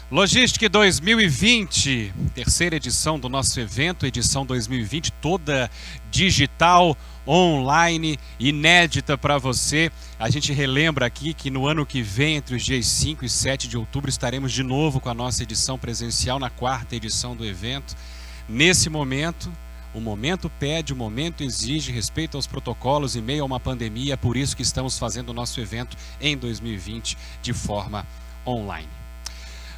Logistic 2020, terceira edição do nosso evento, edição 2020, toda digital, online, inédita para você. A gente relembra aqui que no ano que vem, entre os dias 5 e 7 de outubro, estaremos de novo com a nossa edição presencial, na quarta edição do evento. Nesse momento, o momento pede, o momento exige respeito aos protocolos em meio a uma pandemia, é por isso que estamos fazendo o nosso evento em 2020 de forma online.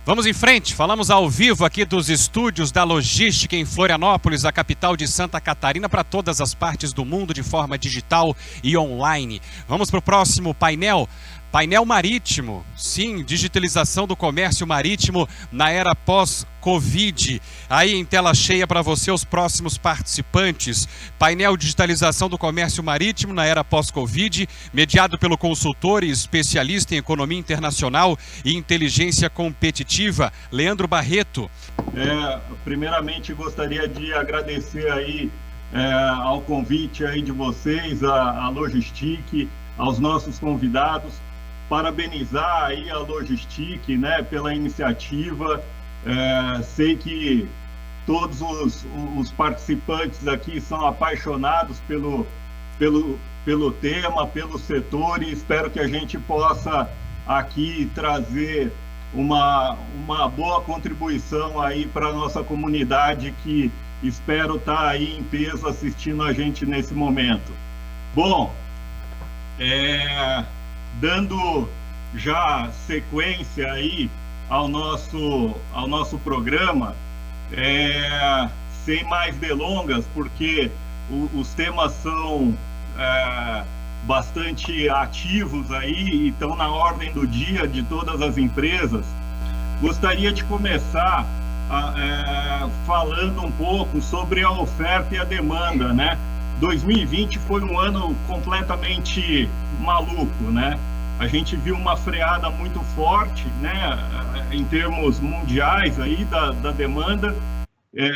Vamos em frente, falamos ao vivo aqui dos estúdios da Logistic em Florianópolis, a capital de Santa Catarina, para todas as partes do mundo de forma digital e online. Vamos para o próximo painel. Painel marítimo, sim, digitalização do comércio marítimo na era pós-Covid. Aí em tela cheia para você os próximos participantes. Painel digitalização do comércio marítimo na era pós-Covid, mediado pelo consultor e especialista em economia internacional e inteligência competitiva, Leandro Barreto. Primeiramente gostaria de agradecer aí ao convite aí de vocês, a Logistic, aos nossos convidados. Parabenizar aí a Logistic, né, pela iniciativa. Sei que todos os participantes aqui são apaixonados pelo tema, pelo setor, e espero que a gente possa aqui trazer uma boa contribuição aí para a nossa comunidade, que espero estar aí em peso assistindo a gente nesse momento. Bom, dando já sequência aí ao nosso programa, sem mais delongas, porque os temas são bastante ativos aí e estão na ordem do dia de todas as empresas. Gostaria de começar falando um pouco sobre a oferta e a demanda, né? 2020 foi um ano completamente maluco, né? A gente viu uma freada muito forte, né, em termos mundiais aí da demanda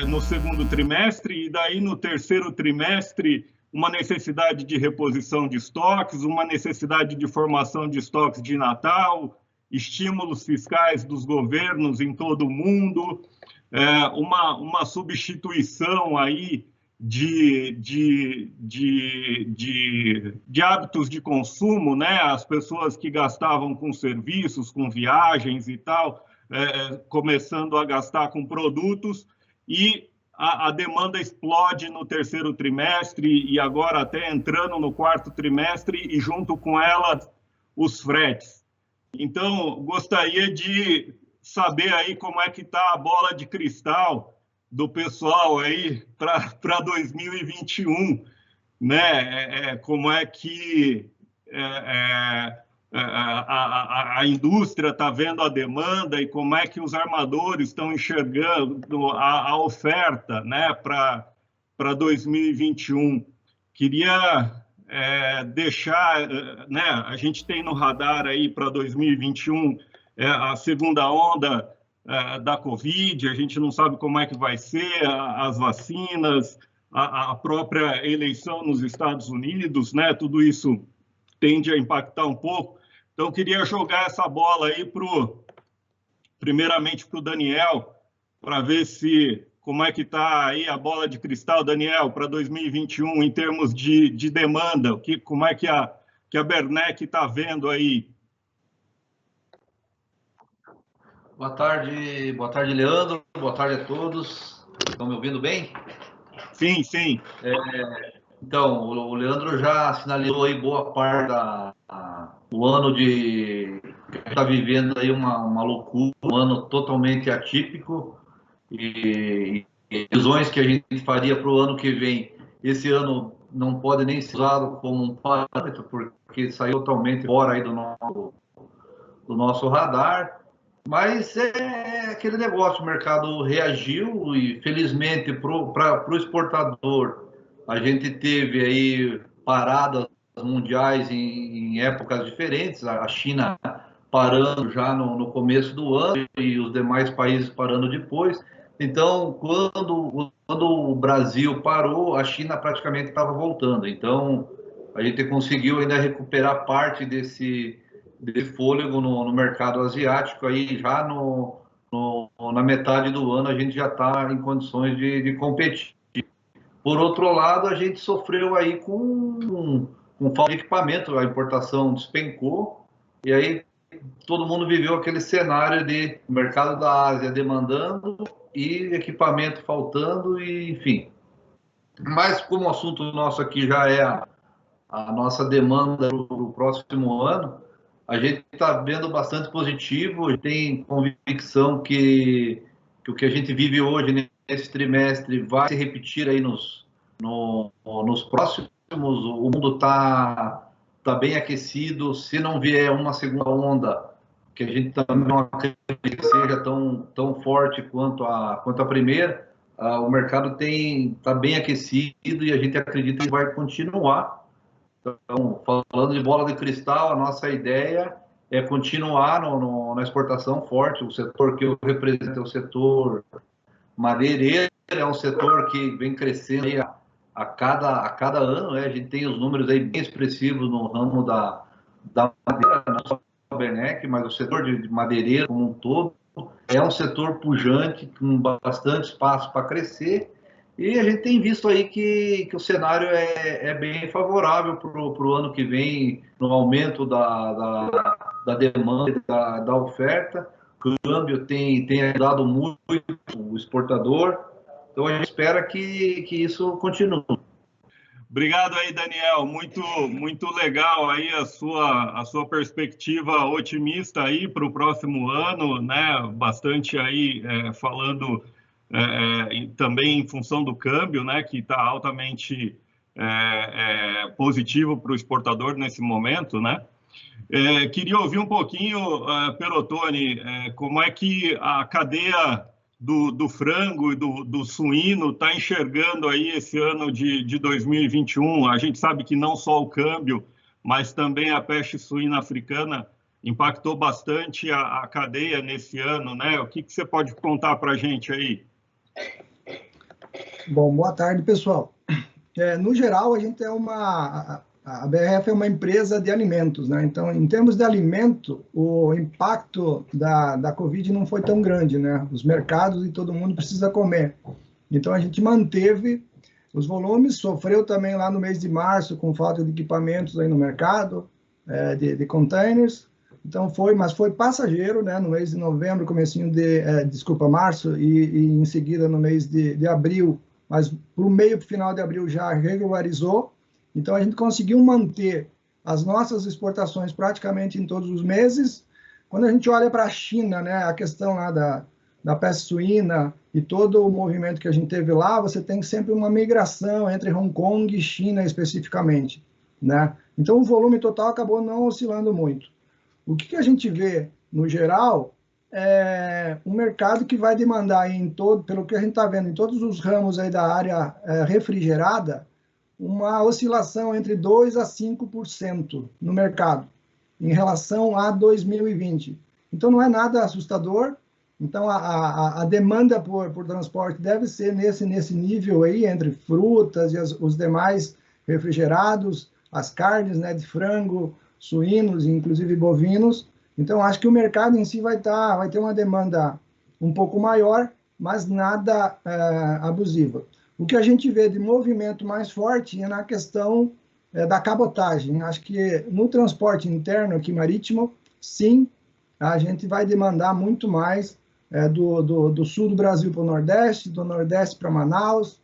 no segundo trimestre, e daí no terceiro trimestre uma necessidade de reposição de estoques, uma necessidade de formação de estoques de Natal, estímulos fiscais dos governos em todo o mundo, uma substituição aí de hábitos de consumo, né? As pessoas que gastavam com serviços, com viagens e tal, começando a gastar com produtos, e a demanda explode no terceiro trimestre e agora até entrando no quarto trimestre, e junto com ela os fretes. Então, gostaria de saber aí como é que está a bola de cristal do pessoal aí para 2021, né? Como é que a indústria está vendo a demanda e como é que os armadores estão enxergando a oferta, né, para 2021. Queria deixar, né, a gente tem no radar aí para 2021 a segunda onda da Covid, a gente não sabe como é que vai ser, as vacinas, a própria eleição nos Estados Unidos, né? Tudo isso tende a impactar um pouco. Então, queria jogar essa bola aí primeiramente para o Daniel, para ver como é que está aí a bola de cristal, Daniel, para 2021, em termos de demanda, como é que a Bernec está vendo aí? Boa tarde, Leandro. Boa tarde a todos. Estão me ouvindo bem? Sim, sim. Então, o Leandro já sinalizou aí boa parte do ano que está vivendo aí uma loucura, um ano totalmente atípico, e decisões que a gente faria para o ano que vem, esse ano não pode nem ser usado como um parâmetro, porque saiu totalmente fora aí do nosso radar. Mas é aquele negócio, o mercado reagiu e, felizmente, para o exportador, a gente teve aí paradas mundiais em épocas diferentes, a China parando já no começo do ano e os demais países parando depois. Então, quando o Brasil parou, a China praticamente estava voltando. Então, a gente conseguiu ainda recuperar parte desse fôlego no mercado asiático aí já no na metade do ano a gente já está em condições de competir. Por outro lado, a gente sofreu aí com falta de equipamento, a importação despencou, e aí todo mundo viveu aquele cenário de mercado da Ásia demandando e equipamento faltando, e enfim. Mas como o assunto nosso aqui já é a nossa demanda para o próximo ano, a gente está vendo bastante positivo, tem convicção que o que a gente vive hoje nesse trimestre vai se repetir aí nos próximos. O mundo está bem aquecido, se não vier uma segunda onda, que a gente também não acredita que seja tão forte quanto a primeira, o mercado está bem aquecido e a gente acredita que vai continuar. Então, falando de bola de cristal, a nossa ideia é continuar na exportação forte. O setor que eu represento é o setor madeireiro, é um setor que vem crescendo aí a cada ano, né? A gente tem os números aí bem expressivos no ramo da madeira, não só o Bernec, mas o setor de madeireiro como um todo. É um setor pujante, com bastante espaço para crescer, e a gente tem visto aí que o cenário é bem favorável para o ano que vem, no aumento da demanda e da oferta. O câmbio tem ajudado muito o exportador, então a gente espera que isso continue. Obrigado aí, Daniel. Muito legal aí a sua perspectiva otimista aí para o próximo ano, né? Bastante aí falando também em função do câmbio, né? Que está altamente positivo para o exportador nesse momento, né? Queria ouvir um pouquinho, Perotoni, como é que a cadeia do frango e do suíno está enxergando aí esse ano de 2021. A gente sabe que não só o câmbio, mas também a peste suína africana impactou bastante a cadeia nesse ano, né? O que você pode contar para a gente aí? Bom, boa tarde, pessoal. No geral, a BRF é uma empresa de alimentos, né? Então, em termos de alimento, o impacto da Covid não foi tão grande, né? Os mercados e todo mundo precisa comer. Então, a gente manteve os volumes, sofreu também lá no mês de março com falta de equipamentos aí no mercado, de containers. Então, mas foi passageiro, né? No mês de novembro, comecinho março, e em seguida no mês de abril, mas para o meio para o final de abril já regularizou. Então, a gente conseguiu manter as nossas exportações praticamente em todos os meses. Quando a gente olha para a China, né, a questão lá da peste suína e todo o movimento que a gente teve lá, você tem sempre uma migração entre Hong Kong e China especificamente, né? Então, o volume total acabou não oscilando muito. O que a gente vê, no geral, é um mercado que vai demandar aí pelo que a gente está vendo, em todos os ramos aí da área refrigerada, uma oscilação entre 2% a 5% no mercado, em relação a 2020. Então, não é nada assustador. Então, a demanda por transporte deve ser nesse nível aí, entre frutas e os demais refrigerados, as carnes, né, de frango, suínos, inclusive bovinos. Então, acho que o mercado em si vai ter uma demanda um pouco maior, mas nada abusiva. O que a gente vê de movimento mais forte é na questão da cabotagem. Acho que no transporte interno aqui marítimo, sim, a gente vai demandar muito mais do sul do Brasil para o Nordeste, do Nordeste para Manaus,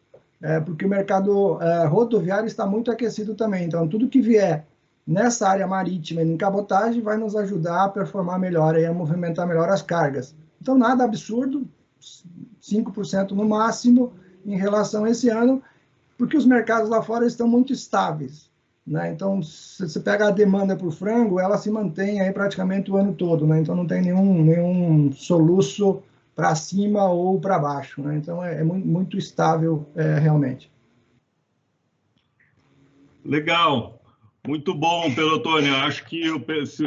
porque o mercado rodoviário está muito aquecido também. Então, tudo que vier nessa área marítima e em cabotagem vai nos ajudar a performar melhor, a movimentar melhor as cargas. Então, nada absurdo, 5% no máximo, em relação a esse ano, porque os mercados lá fora estão muito estáveis, né? Então, se você pega a demanda por frango, ela se mantém aí praticamente o ano todo, né? Então, não tem nenhum soluço para cima ou para baixo, né? Então, é muito estável realmente. Legal. Muito bom, Perotoni. Acho que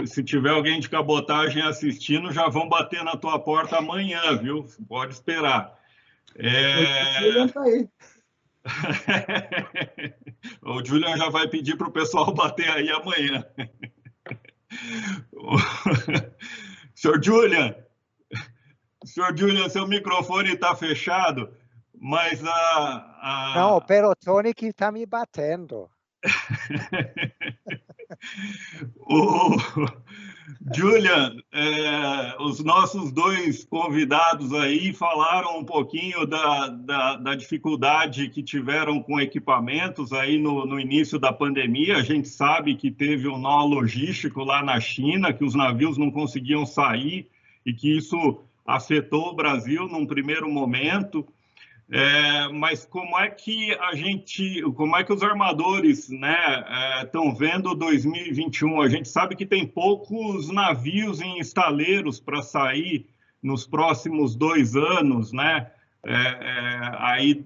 se tiver alguém de cabotagem assistindo, já vão bater na tua porta amanhã, viu? Pode esperar. O Julian já vai pedir para o pessoal bater aí amanhã. Senhor Julian, Senhor Julian, seu microfone está fechado, mas Não, o Perotonic está me batendo. O Julian, os nossos dois convidados aí falaram um pouquinho da dificuldade que tiveram com equipamentos aí no início da pandemia. A gente sabe que teve um nó logístico lá na China, que os navios não conseguiam sair e que isso afetou o Brasil num primeiro momento. Mas como é que os armadores, né, estão vendo 2021? A gente sabe que tem poucos navios em estaleiros para sair nos próximos 2 anos, né? Aí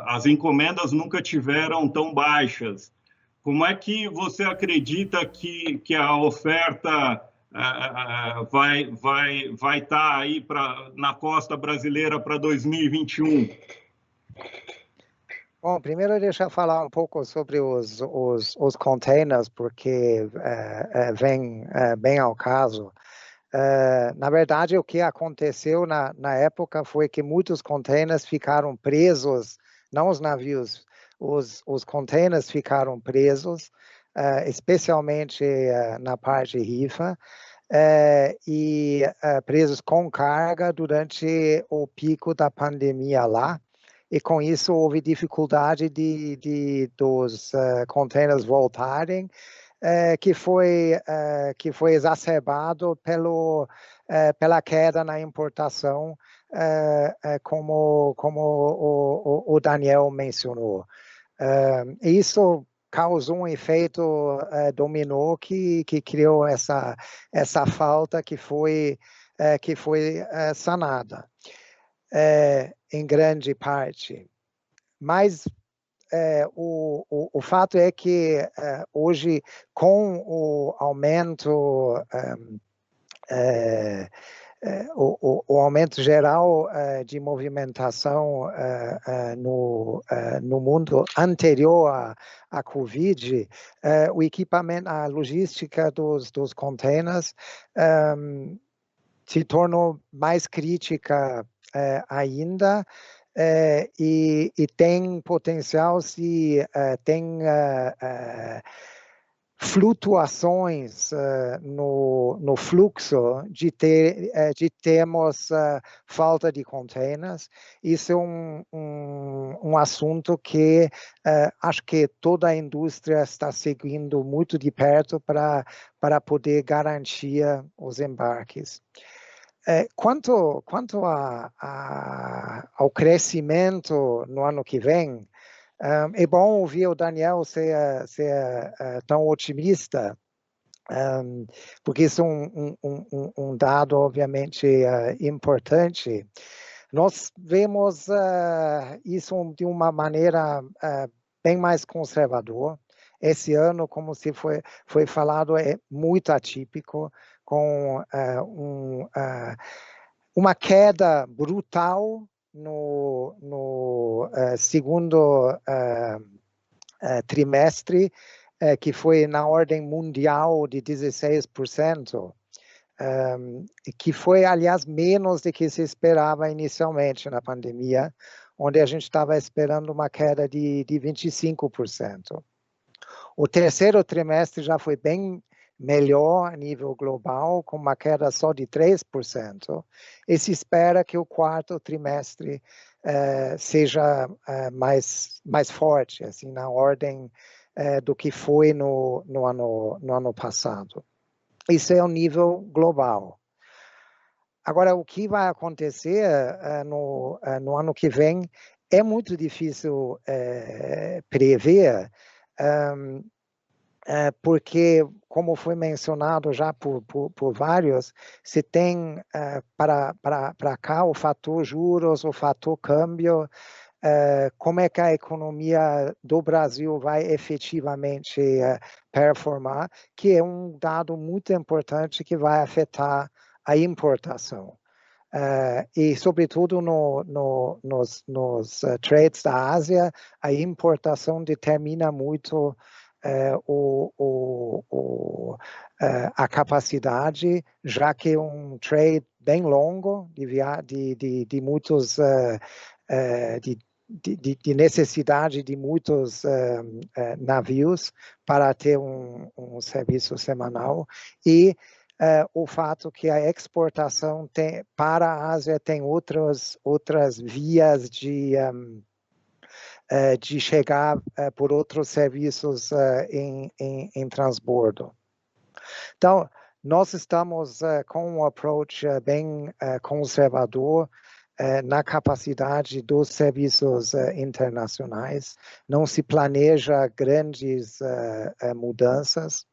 as encomendas nunca tiveram tão baixas. Como é que você acredita que a oferta vai estar aí na costa brasileira para 2021? Bom, primeiro deixa eu falar um pouco sobre os containers, porque vem bem ao caso. Na verdade, o que aconteceu na época foi que muitos containers ficaram presos, não os navios, os containers ficaram presos, especialmente na parte rifa, e presos com carga durante o pico da pandemia lá, e com isso houve dificuldade dos containers voltarem, que foi exacerbado pela queda na importação, como o Daniel mencionou. Isso causou um efeito dominó que criou essa falta que foi sanada em grande parte. Mas o fato é que hoje, com o aumento o aumento geral de movimentação no mundo anterior à Covid, o equipamento, a logística dos containers se tornou mais crítica ainda, e tem potencial se tem flutuações no fluxo de termos falta de containers. Isso é um assunto que acho que toda a indústria está seguindo muito de perto para poder garantir os embarques. Quanto ao crescimento no ano que vem, é bom ouvir o Daniel ser tão otimista, porque isso é um dado, obviamente, importante. Nós vemos isso de uma maneira bem mais conservadora. Esse ano, como se foi falado, é muito atípico, com uma queda brutal no segundo trimestre, que foi na ordem mundial de 16%, que foi, aliás, menos do que se esperava inicialmente na pandemia, onde a gente estava esperando uma queda de 25%. O terceiro trimestre já foi bem melhor a nível global, com uma queda só de 3%, e se espera que o quarto trimestre seja mais forte, assim, na ordem do que foi no ano passado. Isso é o nível global. Agora, o que vai acontecer no ano que vem é muito difícil prever, porque, como foi mencionado já por vários, se tem para cá o fator juros, o fator câmbio, como é que a economia do Brasil vai efetivamente performar, que é um dado muito importante que vai afetar a importação. E, sobretudo, nos trades da Ásia, a importação determina muito a capacidade, já que é um trade bem longo de muitos de necessidade de muitos navios para ter um serviço semanal, e o fato que a exportação para a Ásia tem outras vias de chegar por outros serviços em transbordo. Então, nós estamos com um approach bem conservador na capacidade dos serviços internacionais. Não se planeja grandes mudanças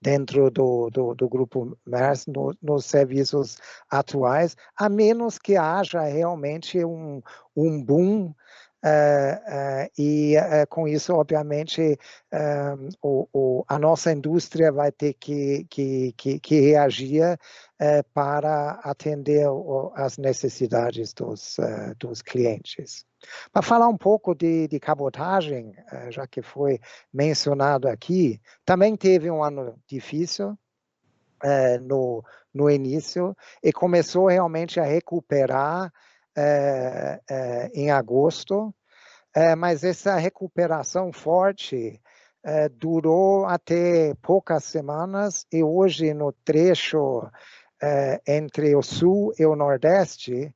dentro do grupo Maersk nos serviços atuais, a menos que haja realmente um boom, e com isso, obviamente, a nossa indústria vai ter que reagir para atender as necessidades dos clientes. Para falar um pouco de cabotagem, já que foi mencionado aqui, também teve um ano difícil no início, e começou realmente a recuperar em agosto, mas essa recuperação forte durou até poucas semanas, e hoje no trecho entre o sul e o nordeste,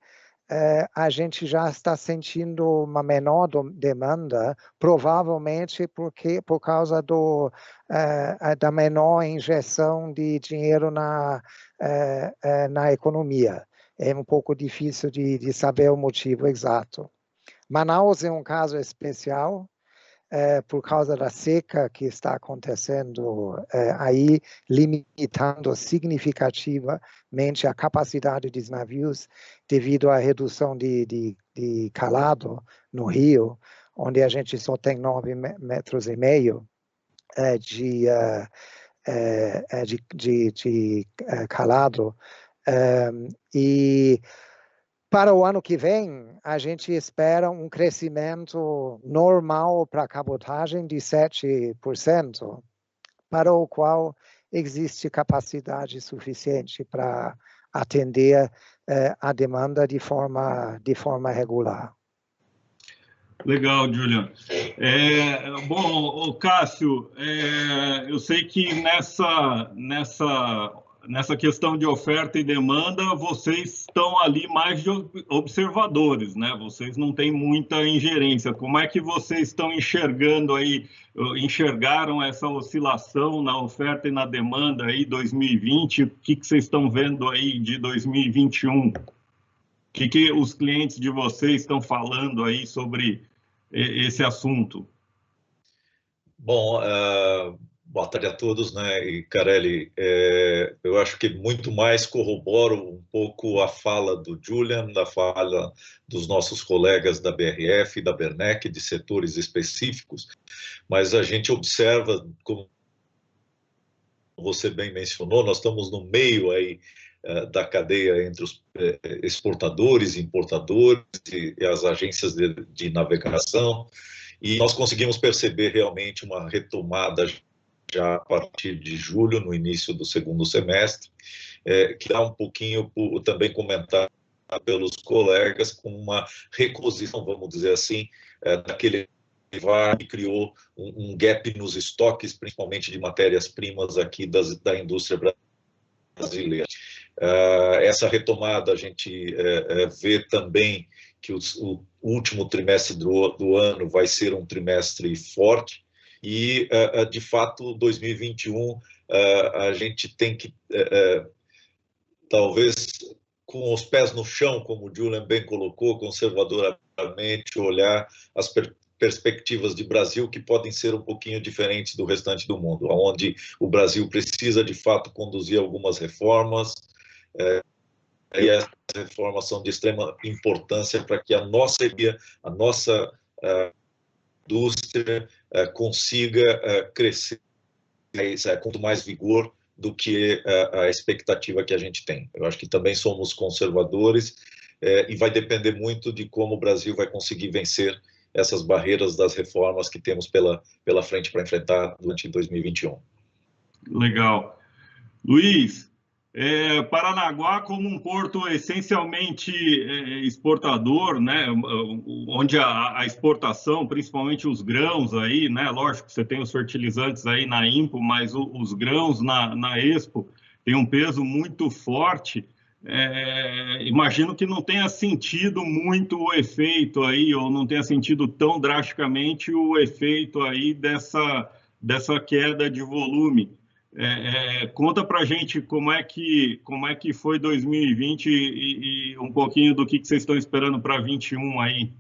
a gente já está sentindo uma menor demanda, provavelmente por causa da menor injeção de dinheiro na economia. É um pouco difícil de saber o motivo exato. Manaus é um caso especial, por causa da seca que está acontecendo aí, limitando significativamente a capacidade dos navios devido à redução de calado no rio, onde a gente só tem 9,5 metros de calado. E para o ano que vem, a gente espera um crescimento normal para a cabotagem de 7%, para o qual existe capacidade suficiente para atender a demanda de forma regular. Legal, Julian. Bom, Cássio, eu sei que nessa questão de oferta e demanda, vocês estão ali mais de observadores, né? Vocês não têm muita ingerência. Como é que vocês estão enxergaram essa oscilação na oferta e na demanda aí 2020? O que vocês estão vendo aí de 2021? O que os clientes de vocês estão falando aí sobre esse assunto? Bom, boa tarde a todos, né? E Carelli, eu acho que muito mais corroboro um pouco a fala do Julian, da fala dos nossos colegas da BRF, da Bernec, de setores específicos, mas a gente observa, como você bem mencionou, nós estamos no meio aí da cadeia entre os exportadores, importadores e as agências de navegação, e nós conseguimos perceber realmente uma retomada já a partir de julho, no início do segundo semestre, que dá um pouquinho também comentar pelos colegas com uma reposição, vamos dizer assim, daquele que criou um gap nos estoques, principalmente de matérias-primas aqui da indústria brasileira. Essa retomada a gente vê também que o último trimestre do ano vai ser um trimestre forte, e, de fato, 2021, a gente tem que, talvez, com os pés no chão, como o Julian bem colocou, conservadoramente, olhar as perspectivas de Brasil, que podem ser um pouquinho diferentes do restante do mundo, onde o Brasil precisa, de fato, conduzir algumas reformas, e essas reformas são de extrema importância para que a nossa indústria consiga crescer com mais vigor do que a expectativa que a gente tem. Eu acho que também somos conservadores, e vai depender muito de como o Brasil vai conseguir vencer essas barreiras das reformas que temos pela frente para enfrentar durante 2021. Legal. Luiz, Paranaguá como um porto essencialmente exportador, né, onde a exportação, principalmente os grãos aí, né, lógico, você tem os fertilizantes aí na INPO, mas os grãos na Expo tem um peso muito forte. Imagino que não tenha sentido muito o efeito aí, ou não tenha sentido tão drasticamente o efeito aí dessa queda de volume. Conta para a gente como é que foi 2020 e um pouquinho do que vocês estão esperando para 2021 aí.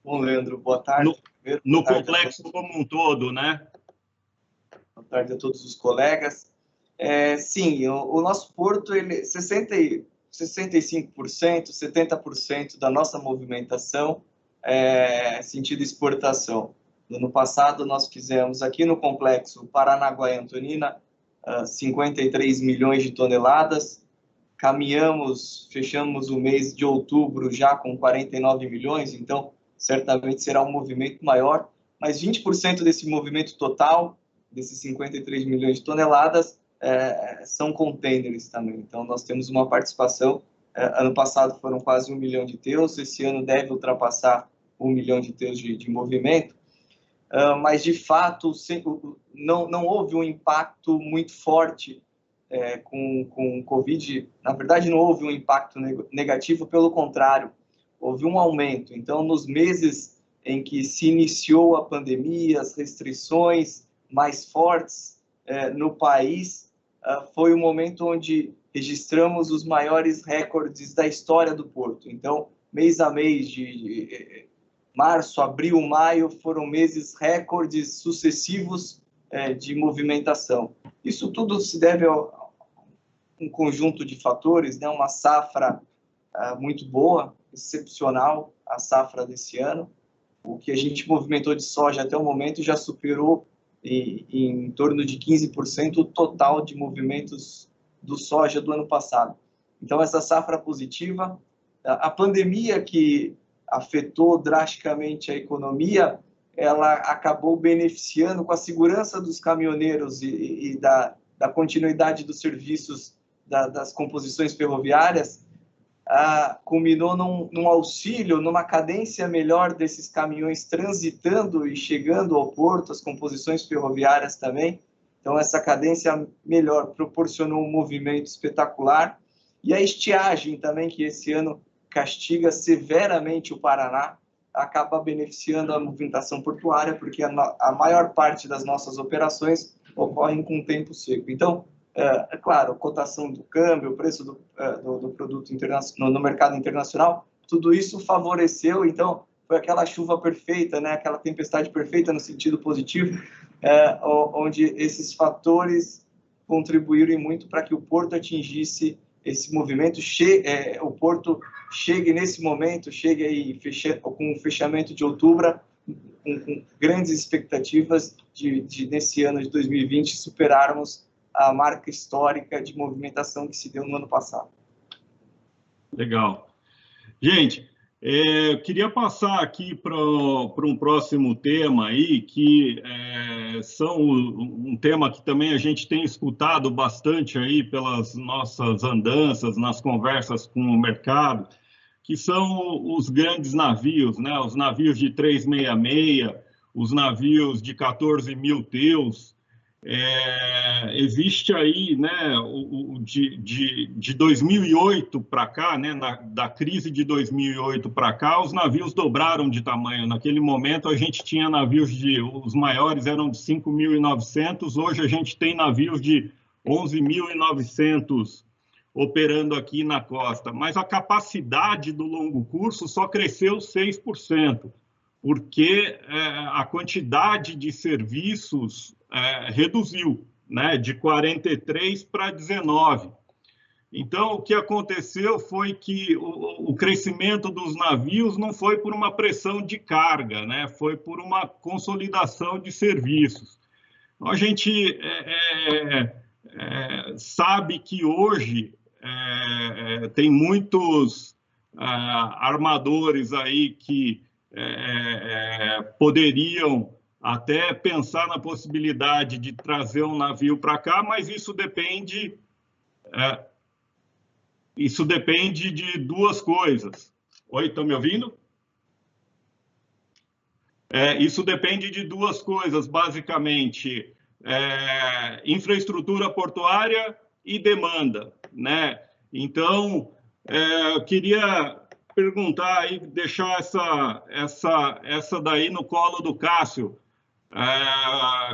Bom, Leandro, boa tarde. No complexo como um todo, né? Boa tarde a todos os colegas. Sim, o nosso porto, 65%, 70% da nossa movimentação é sentido exportação. No ano passado, nós fizemos aqui no complexo Paranaguá e Antonina 53 milhões de toneladas. Fechamos o mês de outubro já com 49 milhões, então certamente será um movimento maior. Mas 20% desse movimento total, desses 53 milhões de toneladas, são containers também. Então, nós temos uma participação. Ano passado foram quase 1 milhão de TEUs, esse ano deve ultrapassar 1 milhão de TEUs de movimento. Mas, de fato, não houve um impacto muito forte com o Covid. Na verdade, não houve um impacto negativo, pelo contrário, houve um aumento. Então, nos meses em que se iniciou a pandemia, as restrições mais fortes no país, foi o momento onde registramos os maiores recordes da história do porto. Então, mês a mês de março, abril, maio, foram meses recordes sucessivos de movimentação. Isso tudo se deve a um conjunto de fatores, né? Uma safra muito boa, excepcional, a safra desse ano. O que a gente movimentou de soja até o momento já superou em torno de 15% o total de movimentos do soja do ano passado. Então, essa safra positiva, a pandemia que afetou drasticamente a economia, ela acabou beneficiando com a segurança dos caminhoneiros e da continuidade dos serviços das composições ferroviárias, culminou num auxílio, numa cadência melhor desses caminhões transitando e chegando ao porto, as composições ferroviárias também. Então, essa cadência melhor proporcionou um movimento espetacular. E a estiagem também, que esse ano castiga severamente o Paraná, acaba beneficiando a movimentação portuária, porque a maior parte das nossas operações ocorrem com tempo seco. Então, claro, a cotação do câmbio, o preço do produto no mercado internacional, tudo isso favoreceu. Então, foi aquela chuva perfeita, né? Aquela tempestade perfeita no sentido positivo, onde esses fatores contribuíram muito para que o porto atingisse esse movimento, o porto chegue nesse momento, chegue aí com o fechamento de outubro, com grandes expectativas de nesse ano de 2020 superarmos a marca histórica de movimentação que se deu no ano passado. Legal. Gente, eu queria passar aqui para um próximo tema aí, que são um tema que também a gente tem escutado bastante aí pelas nossas andanças, nas conversas com o mercado, que são os grandes navios, né? Os navios de 366, os navios de 14 mil TEUs. Existe aí, né, de 2008 para cá, né, da crise de 2008 para cá, os navios dobraram de tamanho. Naquele momento a gente tinha navios os maiores eram de 5.900, hoje a gente tem navios de 11.900 operando aqui na costa, mas a capacidade do longo curso só cresceu 6%, porque a quantidade de serviços reduziu, né, de 43 para 19. Então, o que aconteceu foi que o crescimento dos navios não foi por uma pressão de carga, né, foi por uma consolidação de serviços. Então, a gente sabe que hoje tem muitos armadores aí que poderiam até pensar na possibilidade de trazer um navio para cá, mas isso depende de duas coisas. Oi, estão me ouvindo? Isso depende de duas coisas, basicamente, infraestrutura portuária e demanda, né? Então, eu queria perguntar aí, deixar essa daí no colo do Cássio.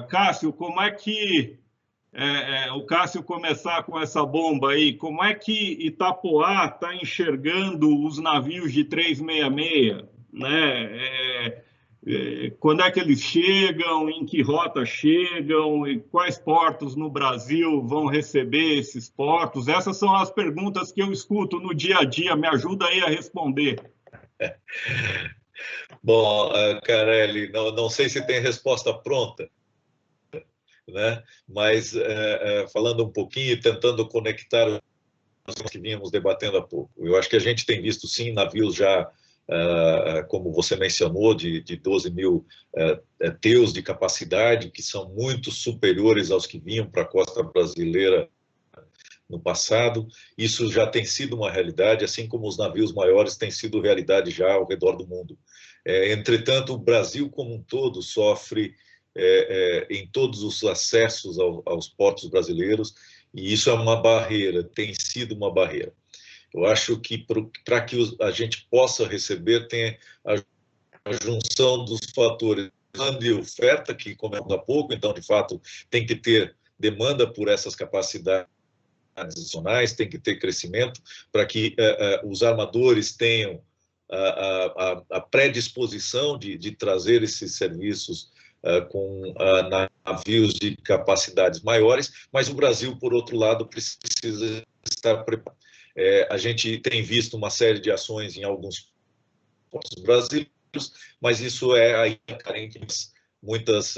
Cássio, como é que o Cássio começar com essa bomba aí, como é que Itapoá está enxergando os navios de 366, né? Quando é que eles chegam, em que rota chegam, e quais portos no Brasil vão receber esses portos? Essas são as perguntas que eu escuto no dia a dia, me ajuda aí a responder. Bom, Carelli, não sei se tem resposta pronta, né? Mas falando um pouquinho, tentando conectar os que vínhamos debatendo há pouco. Eu acho que a gente tem visto, sim, navios já, como você mencionou, de 12 mil TEUs de capacidade, que são muito superiores aos que vinham para a costa brasileira no passado. Isso já tem sido uma realidade, assim como os navios maiores têm sido realidade já ao redor do mundo. Entretanto, o Brasil como um todo sofre em todos os acessos aos portos brasileiros, e isso é uma barreira, tem sido uma barreira. Eu acho que para que a gente possa receber, tem a junção dos fatores de oferta, que comentamos há pouco, então, de fato, tem que ter demanda por essas capacidades adicionais, tem que ter crescimento para que os armadores tenham a predisposição de trazer esses serviços com navios de capacidades maiores, mas o Brasil, por outro lado, precisa estar preparado. A gente tem visto uma série de ações em alguns portos brasileiros, mas isso aí carente de muitas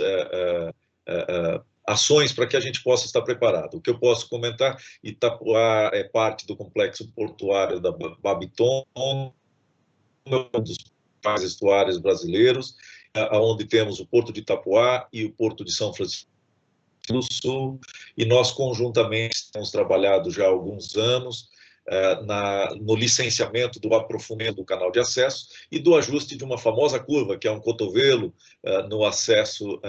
ações para que a gente possa estar preparado. O que eu posso comentar, Itapoá é parte do complexo portuário da Babitonga, um dos principais estuários brasileiros, onde temos o Porto de Itapoá e o Porto de São Francisco do Sul, e nós conjuntamente temos trabalhado já há alguns anos no licenciamento do aprofundamento do canal de acesso e do ajuste de uma famosa curva, que é um cotovelo no acesso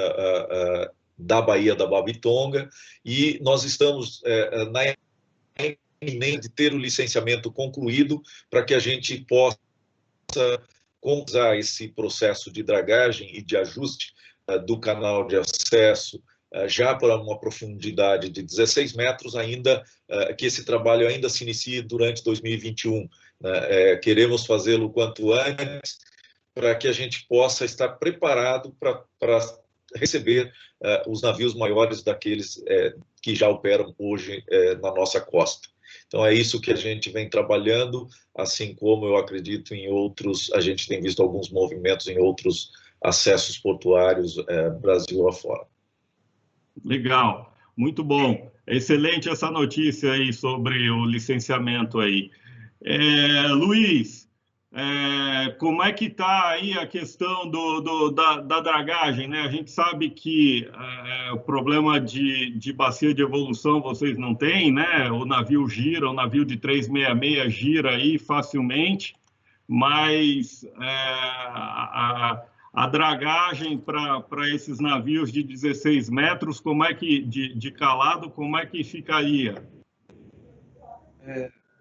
da Baía da Babitonga, e nós estamos na iminência de ter o licenciamento concluído para que a gente possa concluir esse processo de dragagem e de ajuste do canal de acesso já para uma profundidade de 16 metros, ainda que esse trabalho ainda se inicie durante 2021. Queremos fazê-lo o quanto antes para que a gente possa estar preparado para receber os navios maiores daqueles que já operam hoje na nossa costa. Então, é isso que a gente vem trabalhando, assim como eu acredito em outros, a gente tem visto alguns movimentos em outros acessos portuários Brasil afora. Legal, muito bom. Excelente essa notícia aí sobre o licenciamento aí. Luiz, como é que está aí a questão da dragagem, né? A gente sabe que o problema de bacia de evolução vocês não têm, né? O navio gira, o navio de 366 gira aí facilmente, mas a dragagem para esses navios de 16 metros, como é que de calado, como é que ficaria?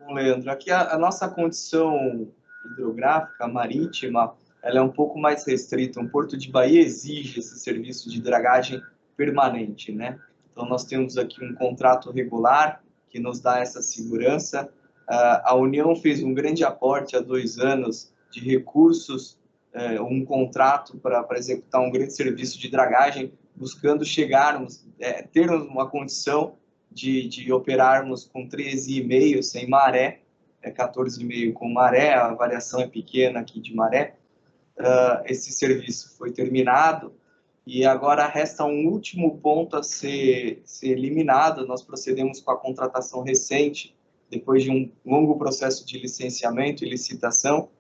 Bom, Leandro, aqui a nossa condição hidrográfica, marítima, ela é um pouco mais restrita. Um porto de Bahia exige esse serviço de dragagem permanente, né? Então, nós temos aqui um contrato regular que nos dá essa segurança. A União fez um grande aporte há 2 anos de recursos, um contrato para executar um grande serviço de dragagem, buscando chegarmos, termos uma condição de operarmos com 13,5 sem maré, 14,5 com maré, a variação é pequena aqui de maré. Esse serviço foi terminado e agora resta um último ponto a ser eliminado. Nós procedemos com a contratação recente, depois de um longo processo de licenciamento e licitação,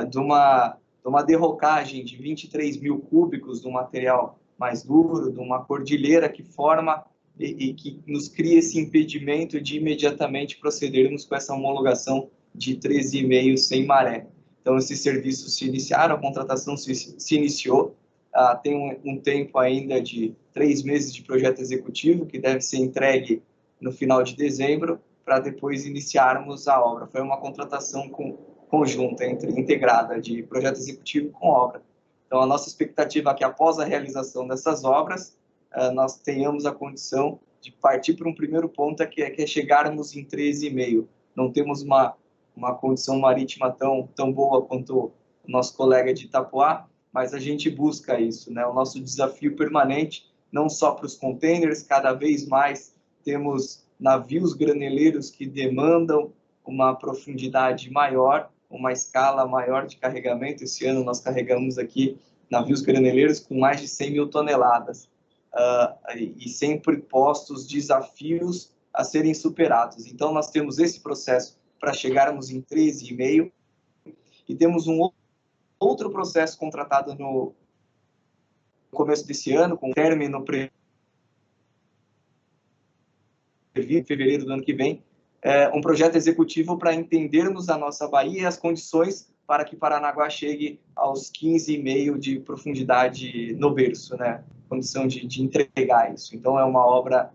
de uma uma derrocagem de 23 mil cúbicos de um material mais duro, de uma cordilheira que forma e que nos cria esse impedimento de imediatamente procedermos com essa homologação de 13,5 sem maré. Então, esses serviços se iniciaram, a contratação se iniciou, tem um tempo ainda de 3 meses de projeto executivo, que deve ser entregue no final de dezembro, para depois iniciarmos a obra. Foi uma contratação conjunta, integrada, de projeto executivo com obra. Então, a nossa expectativa é que, após a realização dessas obras, nós tenhamos a condição de partir para um primeiro ponto, que é chegarmos em 13,5. Não temos uma condição marítima tão boa quanto o nosso colega de Itapoá, mas a gente busca isso, né? O nosso desafio permanente, não só para os containers, cada vez mais temos navios graneleiros que demandam uma profundidade maior, uma escala maior de carregamento. Esse ano nós carregamos aqui navios graneleiros com mais de 100 mil toneladas, e sempre postos desafios a serem superados. Então, nós temos esse processo para chegarmos em 13,5, e temos um outro processo contratado no começo desse ano, com término previsto em fevereiro do ano que vem, um projeto executivo para entendermos a nossa baía e as condições para que Paranaguá chegue aos 15,5 de profundidade no berço, né? Condição de entregar isso. Então, é uma obra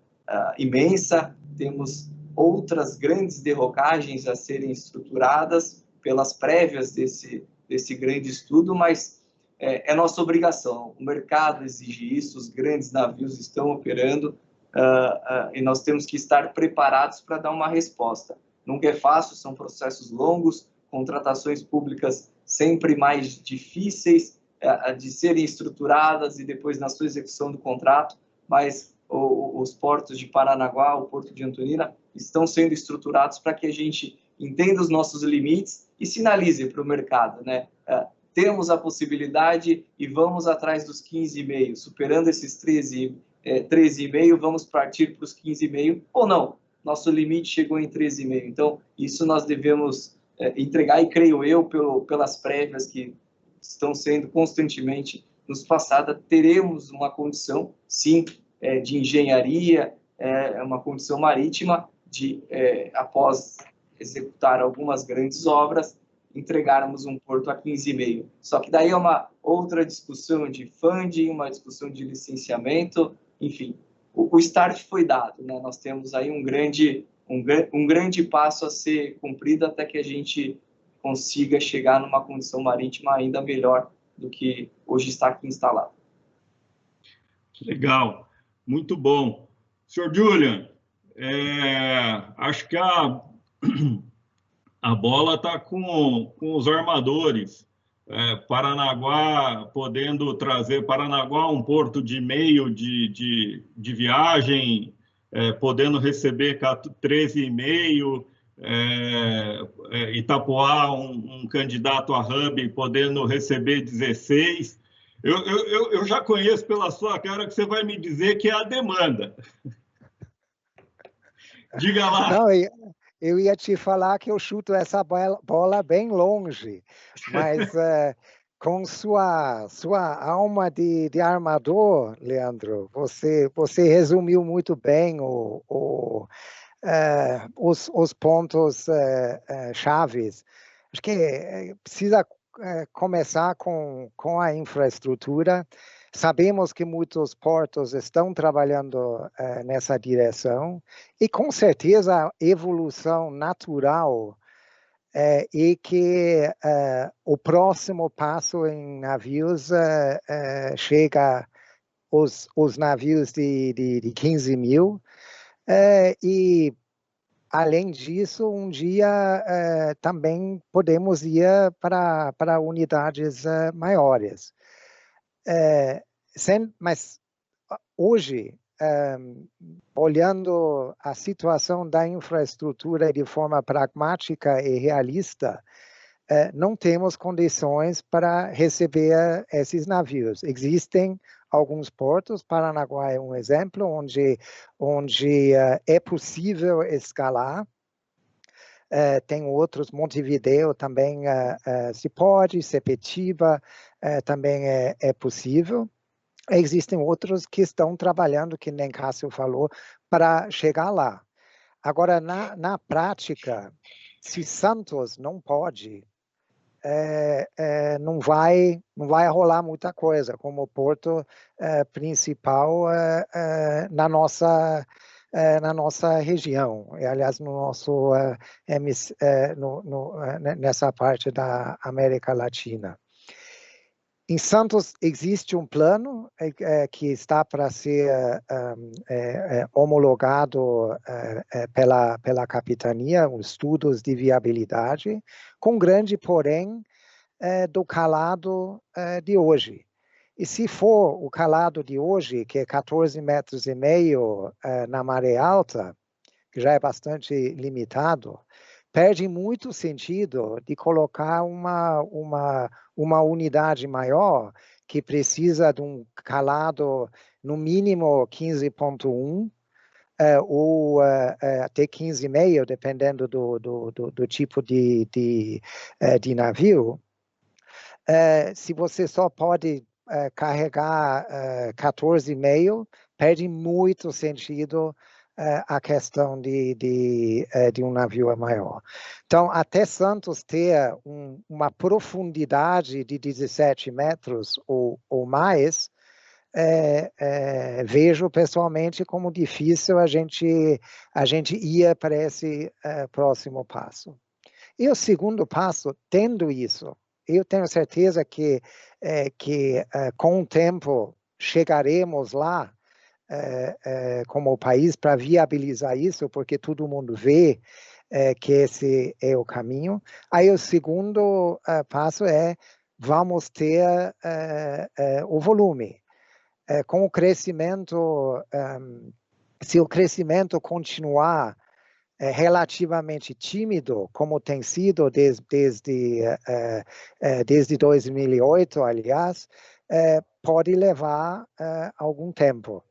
imensa, temos outras grandes derrocagens a serem estruturadas pelas prévias desse grande estudo, mas é nossa obrigação. O mercado exige isso, os grandes navios estão operando, e nós temos que estar preparados para dar uma resposta. Nunca é fácil, são processos longos, contratações públicas sempre mais difíceis de serem estruturadas e depois na sua execução do contrato, mas os portos de Paranaguá, o Porto de Antonina, estão sendo estruturados para que a gente entenda os nossos limites e sinalize para o mercado, né? Temos a possibilidade e vamos atrás dos 15,5, superando esses 13,5, vamos partir para os 15,5, ou não, nosso limite chegou em 13,5. Então, isso nós devemos entregar, e creio eu, pelas prévias que estão sendo constantemente nos passadas, teremos uma condição, sim, de engenharia, uma condição marítima, de, após executar algumas grandes obras, entregarmos um porto a 15,5. Só que daí é uma outra discussão de funding, uma discussão de licenciamento, enfim, o start foi dado, né? Nós temos aí um grande passo a ser cumprido até que a gente consiga chegar numa condição marítima ainda melhor do que hoje está aqui instalado. Legal, muito bom. Senhor Julian, acho que a bola está com os armadores. Paranaguá, podendo trazer Paranaguá um porto de meio de viagem, podendo receber 13,5, Itapoá, um candidato a hub, podendo receber 16. Eu já conheço pela sua cara que você vai me dizer que é a demanda. Diga lá. Não, eu ia te falar que eu chuto essa bola bem longe, mas com sua alma de armador, Leandro, você resumiu muito bem os pontos chaves. Acho que precisa começar com a infraestrutura. Sabemos que muitos portos estão trabalhando nessa direção, e com certeza a evolução natural é que o próximo passo em navios chega os navios de 15,000, e além disso, um dia também podemos ir para unidades maiores. Mas hoje, olhando a situação da infraestrutura de forma pragmática e realista, não temos condições para receber esses navios. Existem alguns portos, Paranaguá é um exemplo, onde é possível escalar, tem outros, Montevideo também se pode, Sepetiba também é possível. Existem outros que estão trabalhando, que nem Cássio falou, para chegar lá. Agora, na prática, se Santos não pode, não vai rolar muita coisa, como porto principal na nossa região, aliás, no nosso, nessa parte da América Latina. Em Santos existe um plano que está para ser homologado pela capitania, os estudos de viabilidade, com grande porém do calado de hoje. E se for o calado de hoje, que é 14,5 metros na maré alta, que já é bastante limitado, perde muito sentido de colocar uma unidade maior que precisa de um calado no mínimo 15,1 ou até 15,5, dependendo do tipo de navio. Se você só pode carregar 14,5, perde muito sentido a questão de um navio maior. Então, até Santos ter uma profundidade de 17 metros ou mais, vejo pessoalmente como difícil a gente ir para esse próximo passo. E o segundo passo, tendo isso, eu tenho certeza que com o tempo chegaremos lá, como país, para viabilizar isso, porque todo mundo vê que esse é o caminho. Aí o segundo passo vamos ter o volume. Com o crescimento, se o crescimento continuar relativamente tímido, como tem sido desde 2008, aliás, pode levar algum tempo.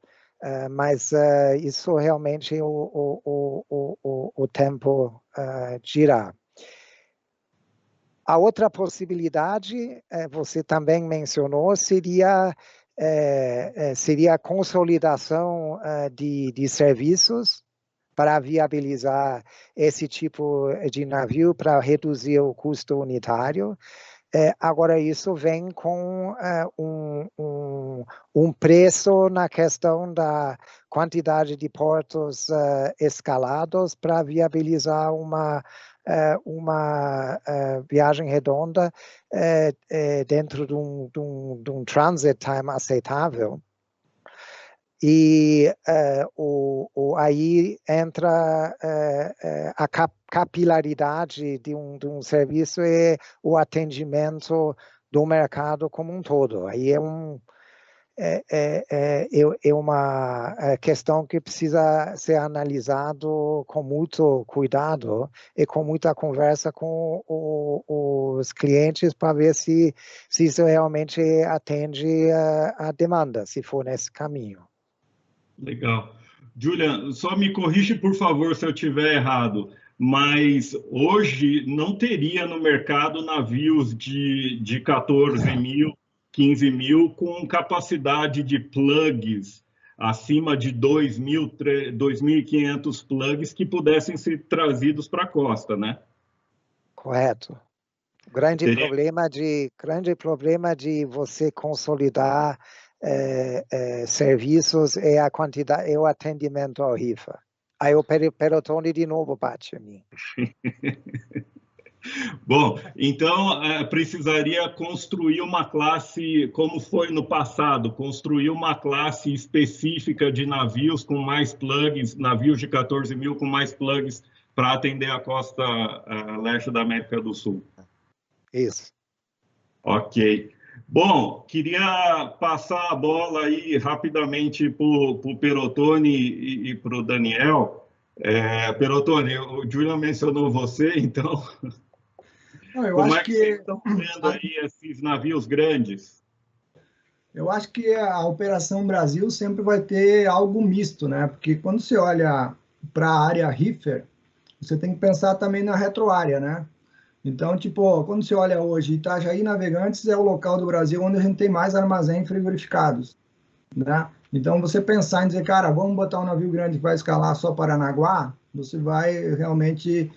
Mas isso realmente o tempo dirá. A outra possibilidade, você também mencionou, seria a consolidação de serviços para viabilizar esse tipo de navio, para reduzir o custo unitário. Agora, isso vem com um preço na questão da quantidade de portos escalados para viabilizar uma viagem redonda dentro de um transit time aceitável. E aí entra a capilaridade de um serviço e o atendimento do mercado como um todo. Aí é uma questão que precisa ser analisado com muito cuidado e com muita conversa com os clientes para ver se isso realmente atende a demanda, se for nesse caminho. Legal. Julian, só me corrige, por favor, se eu estiver errado, mas hoje não teria no mercado navios de 14 mil, 15 mil com capacidade de plugs acima de 2.500 plugs que pudessem ser trazidos para a costa, né? Correto. Grande problema de você consolidar serviços e a quantidade e o atendimento ao rifa. Aí o Perotone de novo bate a mim. Bom, então precisaria construir uma classe, como foi no passado, construir uma classe específica de navios com mais plugs, navios de 14 mil com mais plugs para atender a costa leste da América do Sul. Isso. Ok. Bom, queria passar a bola aí rapidamente para o Perotone e para o Daniel. Perotone, o Julian mencionou você, então... Não, como é que vocês estão vendo aí esses navios grandes? Eu acho que a Operação Brasil sempre vai ter algo misto, né? Porque quando você olha para a área reefer, você tem que pensar também na retroárea, né? Então, tipo, quando você olha hoje, Itajaí Navegantes é o local do Brasil onde a gente tem mais armazéns frigorificados, né? Então, você pensar em dizer, cara, vamos botar um navio grande que vai escalar só Paranaguá, você vai realmente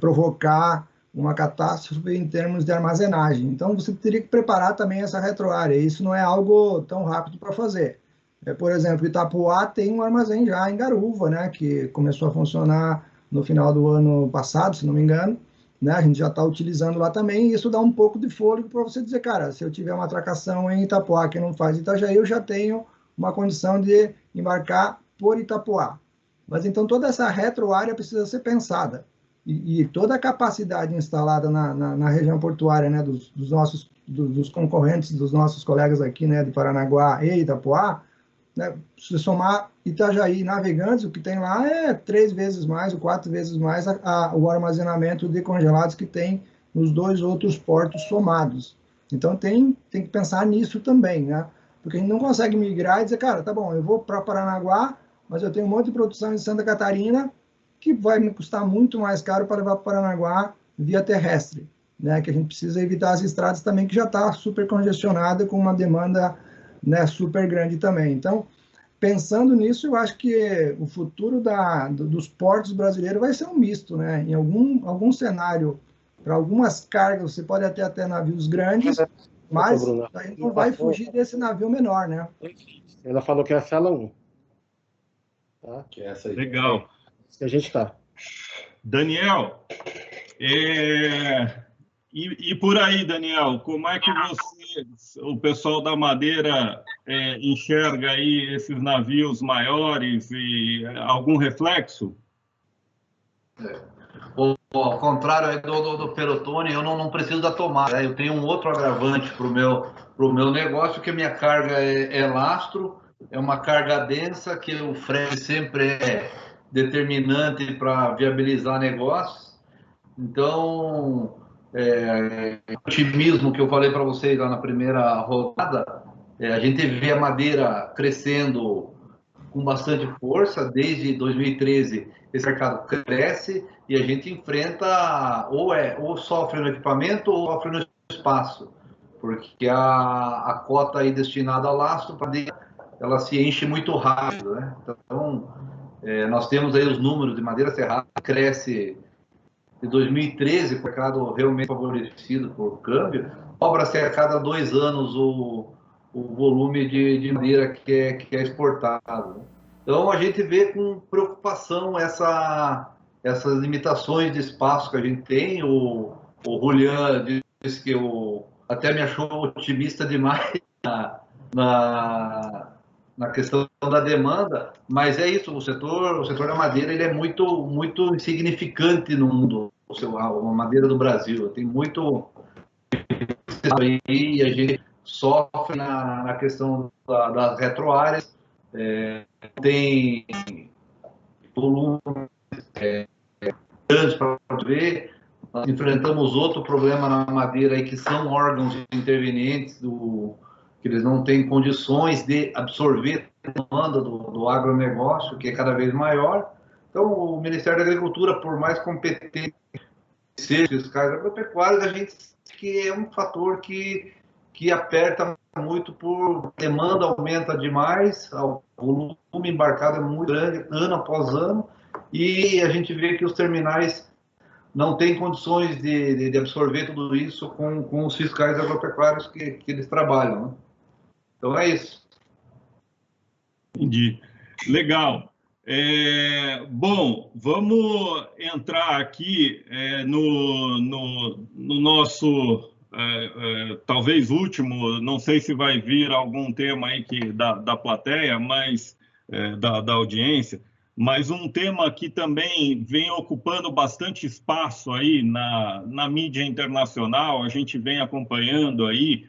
provocar uma catástrofe em termos de armazenagem. Então, você teria que preparar também essa retroárea. Isso não é algo tão rápido para fazer. Por exemplo, Itapoá tem um armazém já em Garuva, né, que começou a funcionar no final do ano passado, se não me engano. Né, a gente já está utilizando lá também, e isso dá um pouco de fôlego para você dizer, cara, se eu tiver uma atracação em Itapoá que não faz Itajaí, eu já tenho uma condição de embarcar por Itapoá. Mas então toda essa retroárea precisa ser pensada. E toda a capacidade instalada na região portuária, né, dos concorrentes, dos nossos colegas aqui, né, de Paranaguá e Itapoá, né, se somar Itajaí Navegantes, o que tem lá é 3 vezes mais ou 4 vezes mais o armazenamento de congelados que tem nos 2 outros portos somados. Então tem que pensar nisso também, né? Porque a gente não consegue migrar e dizer, cara, tá bom, eu vou para Paranaguá, mas eu tenho um monte de produção em Santa Catarina que vai me custar muito mais caro para levar para Paranaguá via terrestre, né? Que a gente precisa evitar as estradas também, que já está super congestionada com uma demanda, né, super grande também. Então, pensando nisso, eu acho que o futuro dos portos brasileiros vai ser um misto, né? Em algum cenário, para algumas cargas, você pode até navios grandes, mas a gente não vai fugir desse navio menor, né? Ela falou que é a sala 1. Tá? Que é essa aí. Legal. Se a gente está. Daniel, e por aí, Daniel, como é que o pessoal da Madeira, enxerga aí esses navios maiores e algum reflexo? Ao contrário aí do Perotone, eu não preciso da tomada, né? Eu tenho um outro agravante para o meu negócio, que a minha carga é lastro, é uma carga densa, que o frete sempre é determinante para viabilizar negócios. Então, o otimismo que eu falei para vocês lá na primeira rodada, a gente vê a Madeira crescendo com bastante força. Desde 2013 esse mercado cresce e a gente enfrenta ou sofre no equipamento ou sofre no espaço, porque a cota aí destinada ao lastro, ela se enche muito rápido, né? Então, nós temos aí os números de Madeira Serrada, cresce de 2013, o mercado realmente favorecido por câmbio, cobra-se a cada 2 anos o volume de madeira que é exportado. Então, a gente vê com preocupação essas limitações de espaço que a gente tem. O Julian disse que até me achou otimista demais na questão da demanda, mas é isso, o setor da madeira ele é muito, muito insignificante no mundo, a madeira do Brasil. Tem muito aí, a gente sofre na questão das retroáreas, tem volume grandes para ver. Nós enfrentamos outro problema na madeira aí, que são órgãos intervenientes que eles não têm condições de absorver a demanda do agronegócio, que é cada vez maior. Então, o Ministério da Agricultura, por mais competente que seja fiscais agropecuários, a gente sabe que é um fator que aperta muito por demanda, aumenta demais, o volume embarcado é muito grande, ano após ano, e a gente vê que os terminais não têm condições de absorver tudo isso com os fiscais agropecuários que eles trabalham, né? Então é isso. Entendi. Legal. Bom, vamos entrar aqui no nosso, talvez último, não sei se vai vir algum tema aí da plateia, mas da audiência, mas um tema que também vem ocupando bastante espaço aí na mídia internacional, a gente vem acompanhando aí,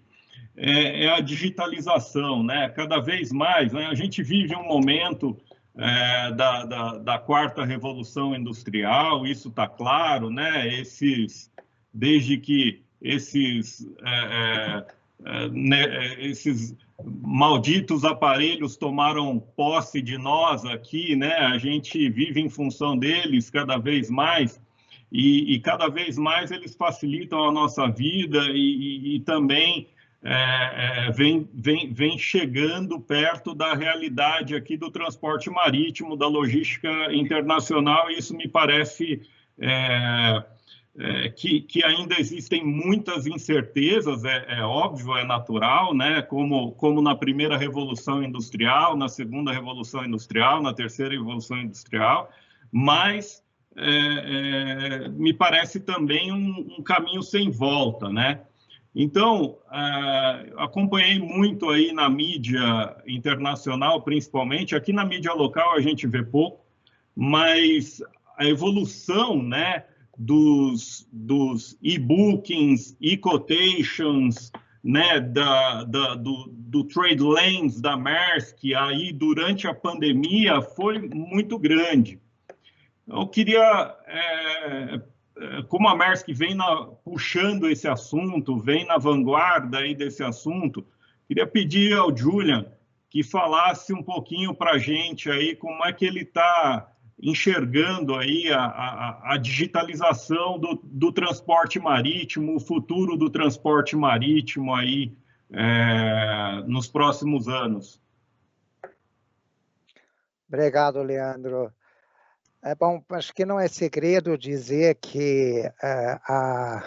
é a digitalização, né? Cada vez mais, né? A gente vive um momento da quarta revolução industrial, isso está claro, né? Desde que esses malditos aparelhos tomaram posse de nós aqui, né? A gente vive em função deles cada vez mais, e cada vez mais eles facilitam a nossa vida e também vem chegando perto da realidade aqui do transporte marítimo, da logística internacional, e isso me parece que ainda existem muitas incertezas, é óbvio, é natural, né? Como na primeira Revolução Industrial, na segunda Revolução Industrial, na terceira Revolução Industrial, mas me parece também um caminho sem volta, né? Então, acompanhei muito aí na mídia internacional, principalmente. Aqui na mídia local a gente vê pouco, mas a evolução, né, dos e-bookings, e-quotations, né, do trade lanes da Maersk aí durante a pandemia foi muito grande. Eu queria, como a Maersk vem puxando esse assunto, vem na vanguarda aí desse assunto, queria pedir ao Julian que falasse um pouquinho para a gente aí como é que ele está enxergando aí a digitalização do transporte marítimo, o futuro do transporte marítimo aí nos próximos anos. Obrigado, Leandro. Bom, acho que não é segredo dizer que a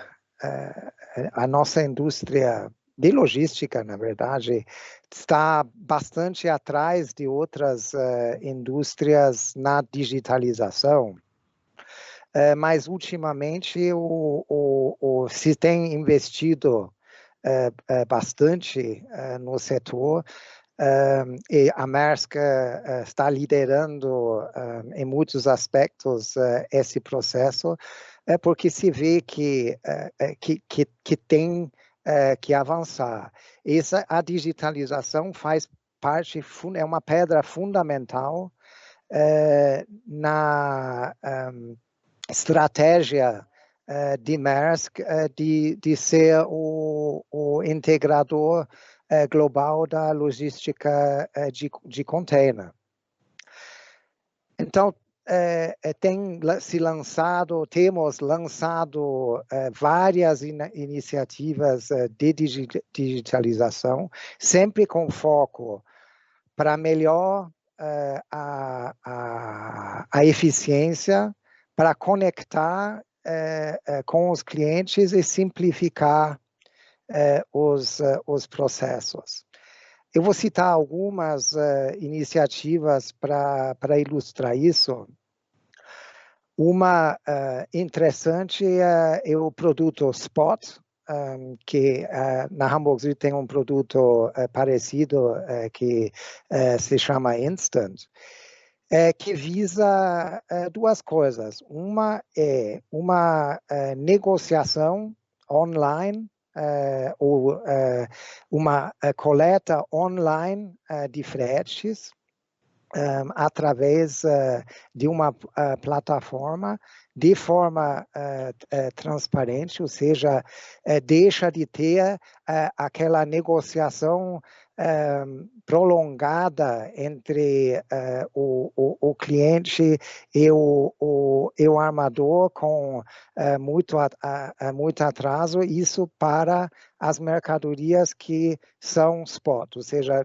nossa indústria de logística, na verdade, está bastante atrás de outras indústrias na digitalização. Mas, ultimamente, se tem investido bastante no setor, e a Maersk está liderando em muitos aspectos esse processo, porque se vê que tem que avançar. A digitalização faz parte, é uma pedra fundamental na estratégia de Maersk de ser o integrador global da logística de container. Então, temos lançado várias iniciativas de digitalização, sempre com foco para melhor a eficiência, para conectar com os clientes e simplificar os processos. Eu vou citar algumas iniciativas para ilustrar isso. Uma interessante é o produto Spot, que na Hamburg Süd tem um produto parecido que se chama Instant, que visa duas coisas. Uma é uma negociação online, ou uma coleta online de fretes através de uma plataforma de forma transparente, ou seja, deixa de ter aquela negociação prolongada entre o cliente e o armador com muito atraso, isso para as mercadorias que são spot, ou seja,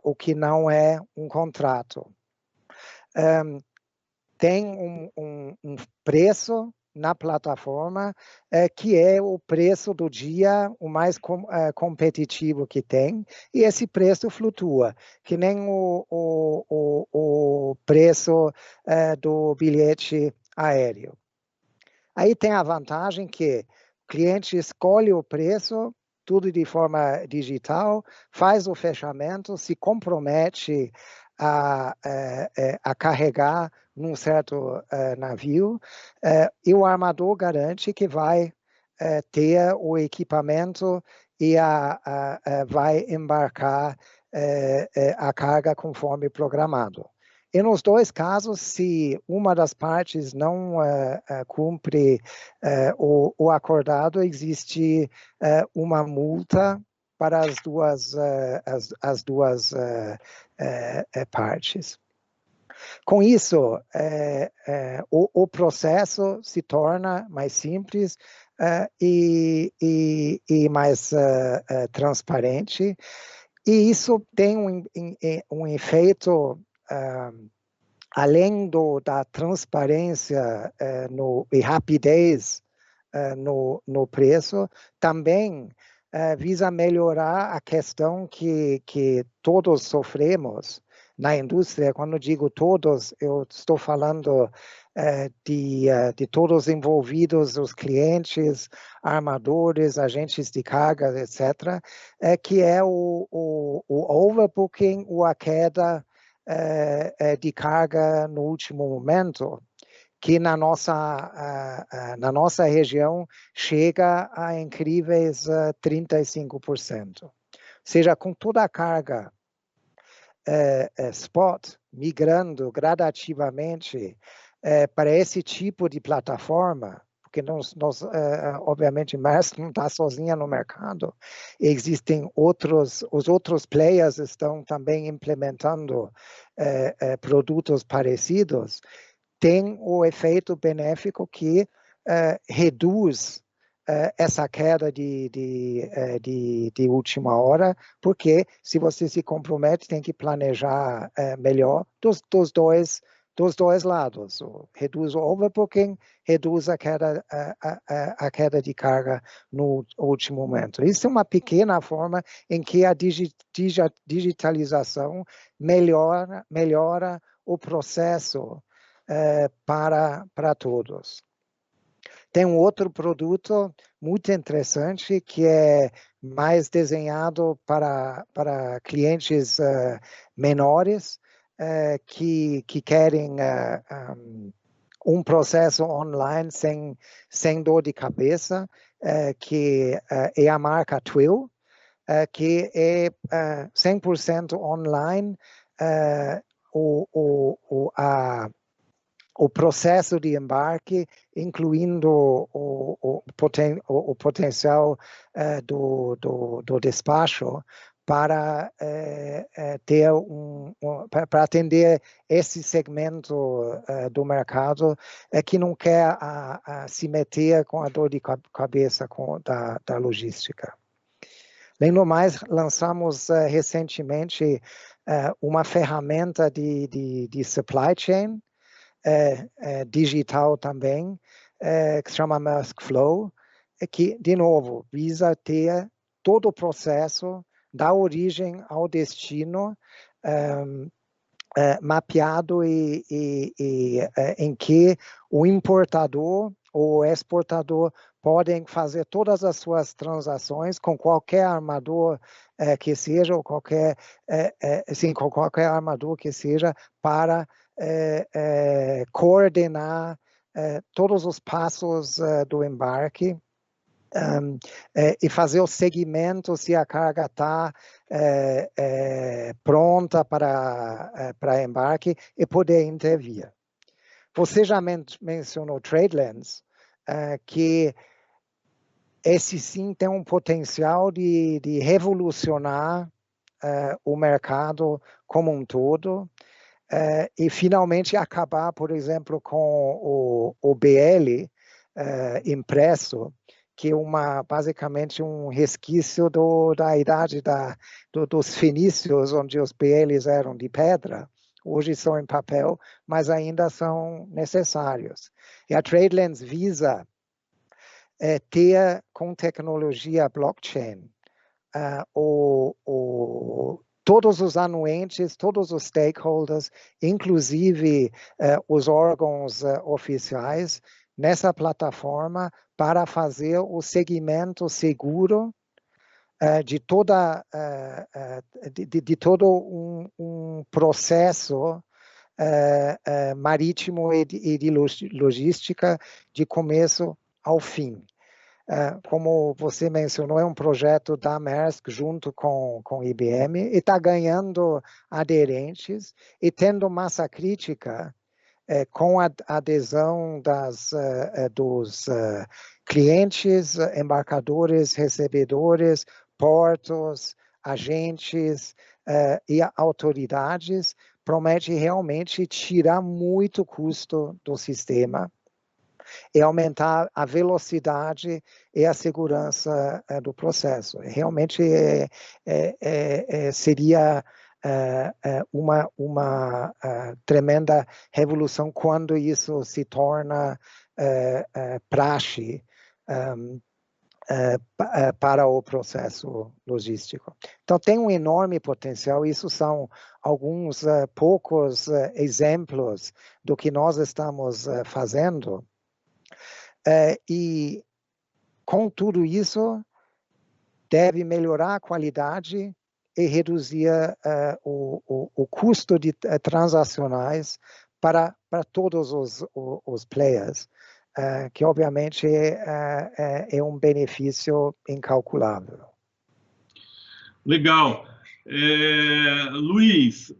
o que não é um contrato. Tem um preço na plataforma que é o preço do dia, o mais competitivo que tem, e esse preço flutua, que nem o preço do bilhete aéreo. Aí tem a vantagem que o cliente escolhe o preço, tudo de forma digital, faz o fechamento, se compromete a carregar num certo navio, e o armador garante que vai ter o equipamento e vai embarcar a carga conforme programado. E nos dois casos, se uma das partes não cumpre o acordado, existe uma multa para as duas partes. Com isso, o processo se torna mais simples e mais transparente, e isso tem um efeito, além da transparência e rapidez no preço, também visa melhorar a questão que todos sofremos na indústria. Quando digo todos, eu estou falando de todos envolvidos, os clientes, armadores, agentes de carga, etc., que é o overbooking ou a queda de carga no último momento, que na nossa região chega a incríveis 35%. Ou seja, com toda a carga spot migrando gradativamente para esse tipo de plataforma, porque obviamente, Maersk não está sozinha no mercado, existem os outros players estão também implementando produtos parecidos, tem o efeito benéfico que reduz essa queda de última hora, porque se você se compromete, tem que planejar melhor dos dois lados. Reduz o overbooking, reduz a queda de carga no último momento. Isso é uma pequena forma em que a digitalização melhora o processo para todos. Tem um outro produto muito interessante que é mais desenhado para clientes menores que querem um processo online sem dor de cabeça, que é a marca Twill, que é 100% online. O processo de embarque, incluindo o potencial do despacho, para para atender esse segmento do mercado que não quer se meter com a dor de cabeça da logística. Além do mais, lançamos recentemente uma ferramenta de supply chain, digital também, que se chama Maersk Flow, que, de novo, visa ter todo o processo da origem ao destino mapeado e em que o importador ou o exportador podem fazer todas as suas transações com qualquer armador que seja, ou com qualquer armador que seja, para coordenar todos os passos do embarque e fazer o segmento se a carga está pronta para embarque e poder intervir. Você já mencionou TradeLens, que esse sim tem um potencial de revolucionar o mercado como um todo, e finalmente acabar, por exemplo, com o BL impresso, que é basicamente um resquício da idade dos fenícios, onde os BLs eram de pedra. Hoje são em papel, mas ainda são necessários. E a TradeLens visa ter, com tecnologia blockchain, todos os anuentes, todos os stakeholders, inclusive os órgãos oficiais, nessa plataforma para fazer o segmento seguro de todo um processo marítimo e de logística de começo ao fim. Como você mencionou, é um projeto da Maersk junto com IBM e está ganhando aderentes e tendo massa crítica com a adesão dos clientes, embarcadores, recebedores, portos, agentes e autoridades, promete realmente tirar muito custo do sistema e aumentar a velocidade e a segurança do processo. Realmente seria uma tremenda revolução quando isso se torna praxe para o processo logístico. Então, tem um enorme potencial. Isso são alguns poucos exemplos do que nós estamos fazendo. E, com tudo isso, deve melhorar a qualidade e reduzir o custo de transacionais para todos os players, que obviamente é um benefício incalculável. Legal. Luiz,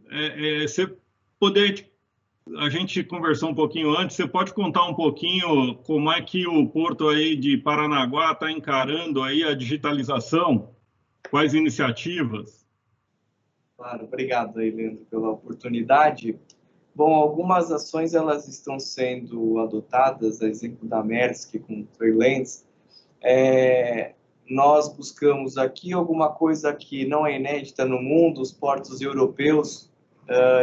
a gente conversou um pouquinho antes, você pode contar um pouquinho como é que o Porto aí de Paranaguá está encarando aí a digitalização? Quais iniciativas? Claro, obrigado aí, Leandro, pela oportunidade. Bom, algumas ações elas estão sendo adotadas, a exemplo da Maersk com Trailands. Nós buscamos aqui alguma coisa que não é inédita no mundo, os portos europeus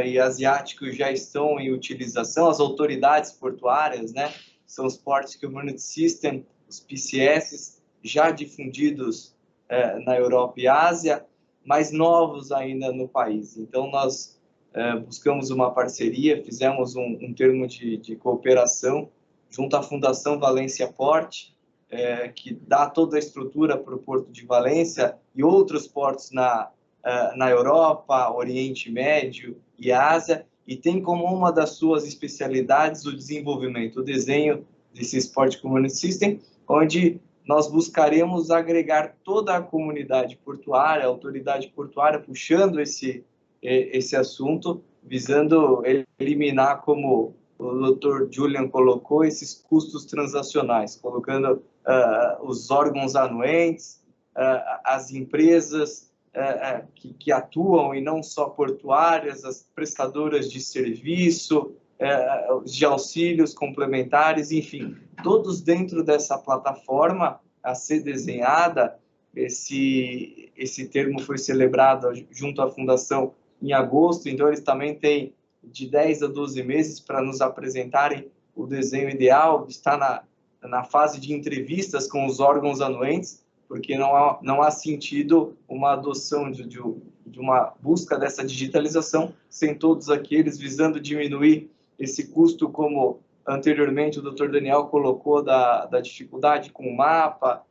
e asiáticos já estão em utilização, as autoridades portuárias, né? São os Port Community System, os PCS, já difundidos na Europa e Ásia, mas novos ainda no país. Então, nós buscamos uma parceria, fizemos um termo de cooperação junto à Fundação Valência Port, que dá toda a estrutura para o Porto de Valência e outros portos na Europa, Oriente Médio e Ásia, e tem como uma das suas especialidades o desenvolvimento, o desenho desse Port Community System, onde nós buscaremos agregar toda a comunidade portuária, a autoridade portuária, puxando esse assunto, visando eliminar, como o Dr. Julian colocou, esses custos transacionais, colocando os órgãos anuentes, as empresas que atuam e não só portuárias, as prestadoras de serviço, de auxílios complementares, enfim, todos dentro dessa plataforma a ser desenhada. Esse termo foi celebrado junto à Fundação em agosto, então eles também têm de 10 a 12 meses para nos apresentarem o desenho ideal. Está na fase de entrevistas com os órgãos anuentes, porque não há sentido uma adoção de uma busca dessa digitalização sem todos aqueles visando diminuir esse custo, como anteriormente o Dr. Daniel colocou, da dificuldade com o mapa,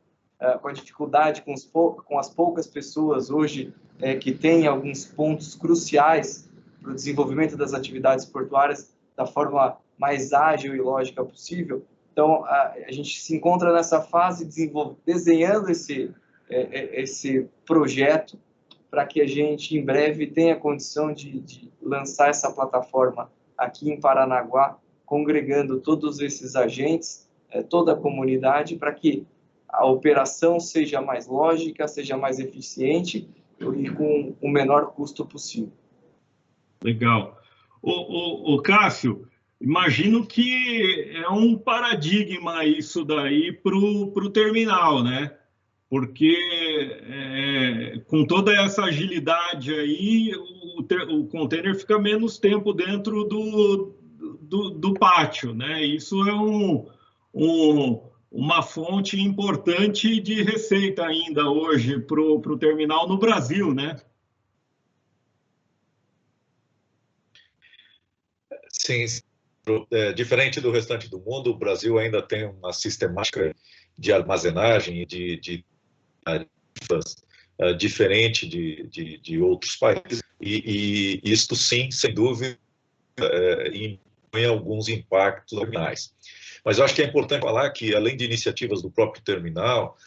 com a dificuldade com as poucas pessoas hoje que têm alguns pontos cruciais para o desenvolvimento das atividades portuárias da forma mais ágil e lógica possível. Então, a gente se encontra nessa fase desenhando esse projeto para que a gente, em breve, tenha condição de lançar essa plataforma aqui em Paranaguá, congregando todos esses agentes, toda a comunidade, para que a operação seja mais lógica, seja mais eficiente e com o menor custo possível. Legal. O Cássio, imagino que é um paradigma isso daí para o terminal, né? Porque com toda essa agilidade aí, o container fica menos tempo dentro do pátio, né? Isso é uma fonte importante de receita ainda hoje para o terminal no Brasil, né? Sim. Diferente do restante do mundo, o Brasil ainda tem uma sistemática de armazenagem e de tarifas diferente de outros países. E isto, sim, sem dúvida, impõe alguns impactos terminais. Mas eu acho que é importante falar que, além de iniciativas do próprio terminal,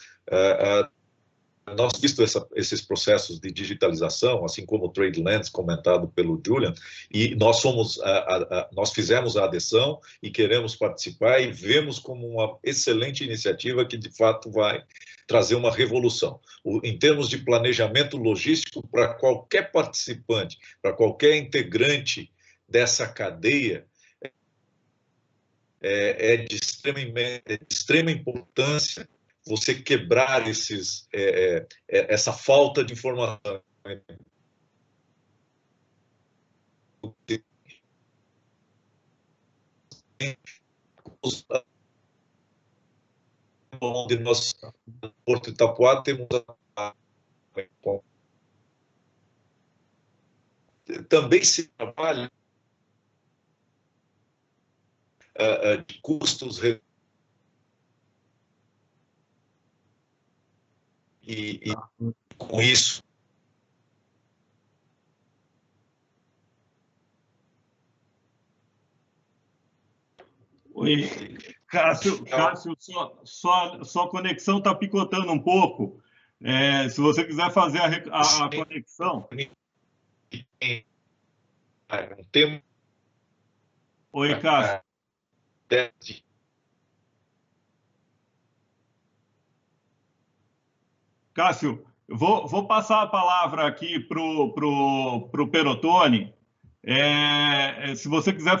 nós visto esses processos de digitalização, assim como o TradeLands comentado pelo Julian, e nós fizemos a adesão e queremos participar e vemos como uma excelente iniciativa que, de fato, vai trazer uma revolução. Em termos de planejamento logístico, para qualquer participante, para qualquer integrante dessa cadeia, é de extrema importância você quebrar essa falta de informação. Onde nós, no Porto de Itapuá, temos também se trabalha de custos e com isso Oi, Cássio, sua conexão está picotando um pouco. Se você quiser fazer a conexão. Oi, Cássio. Cássio, vou passar a palavra aqui para o Perotoni. Se você quiser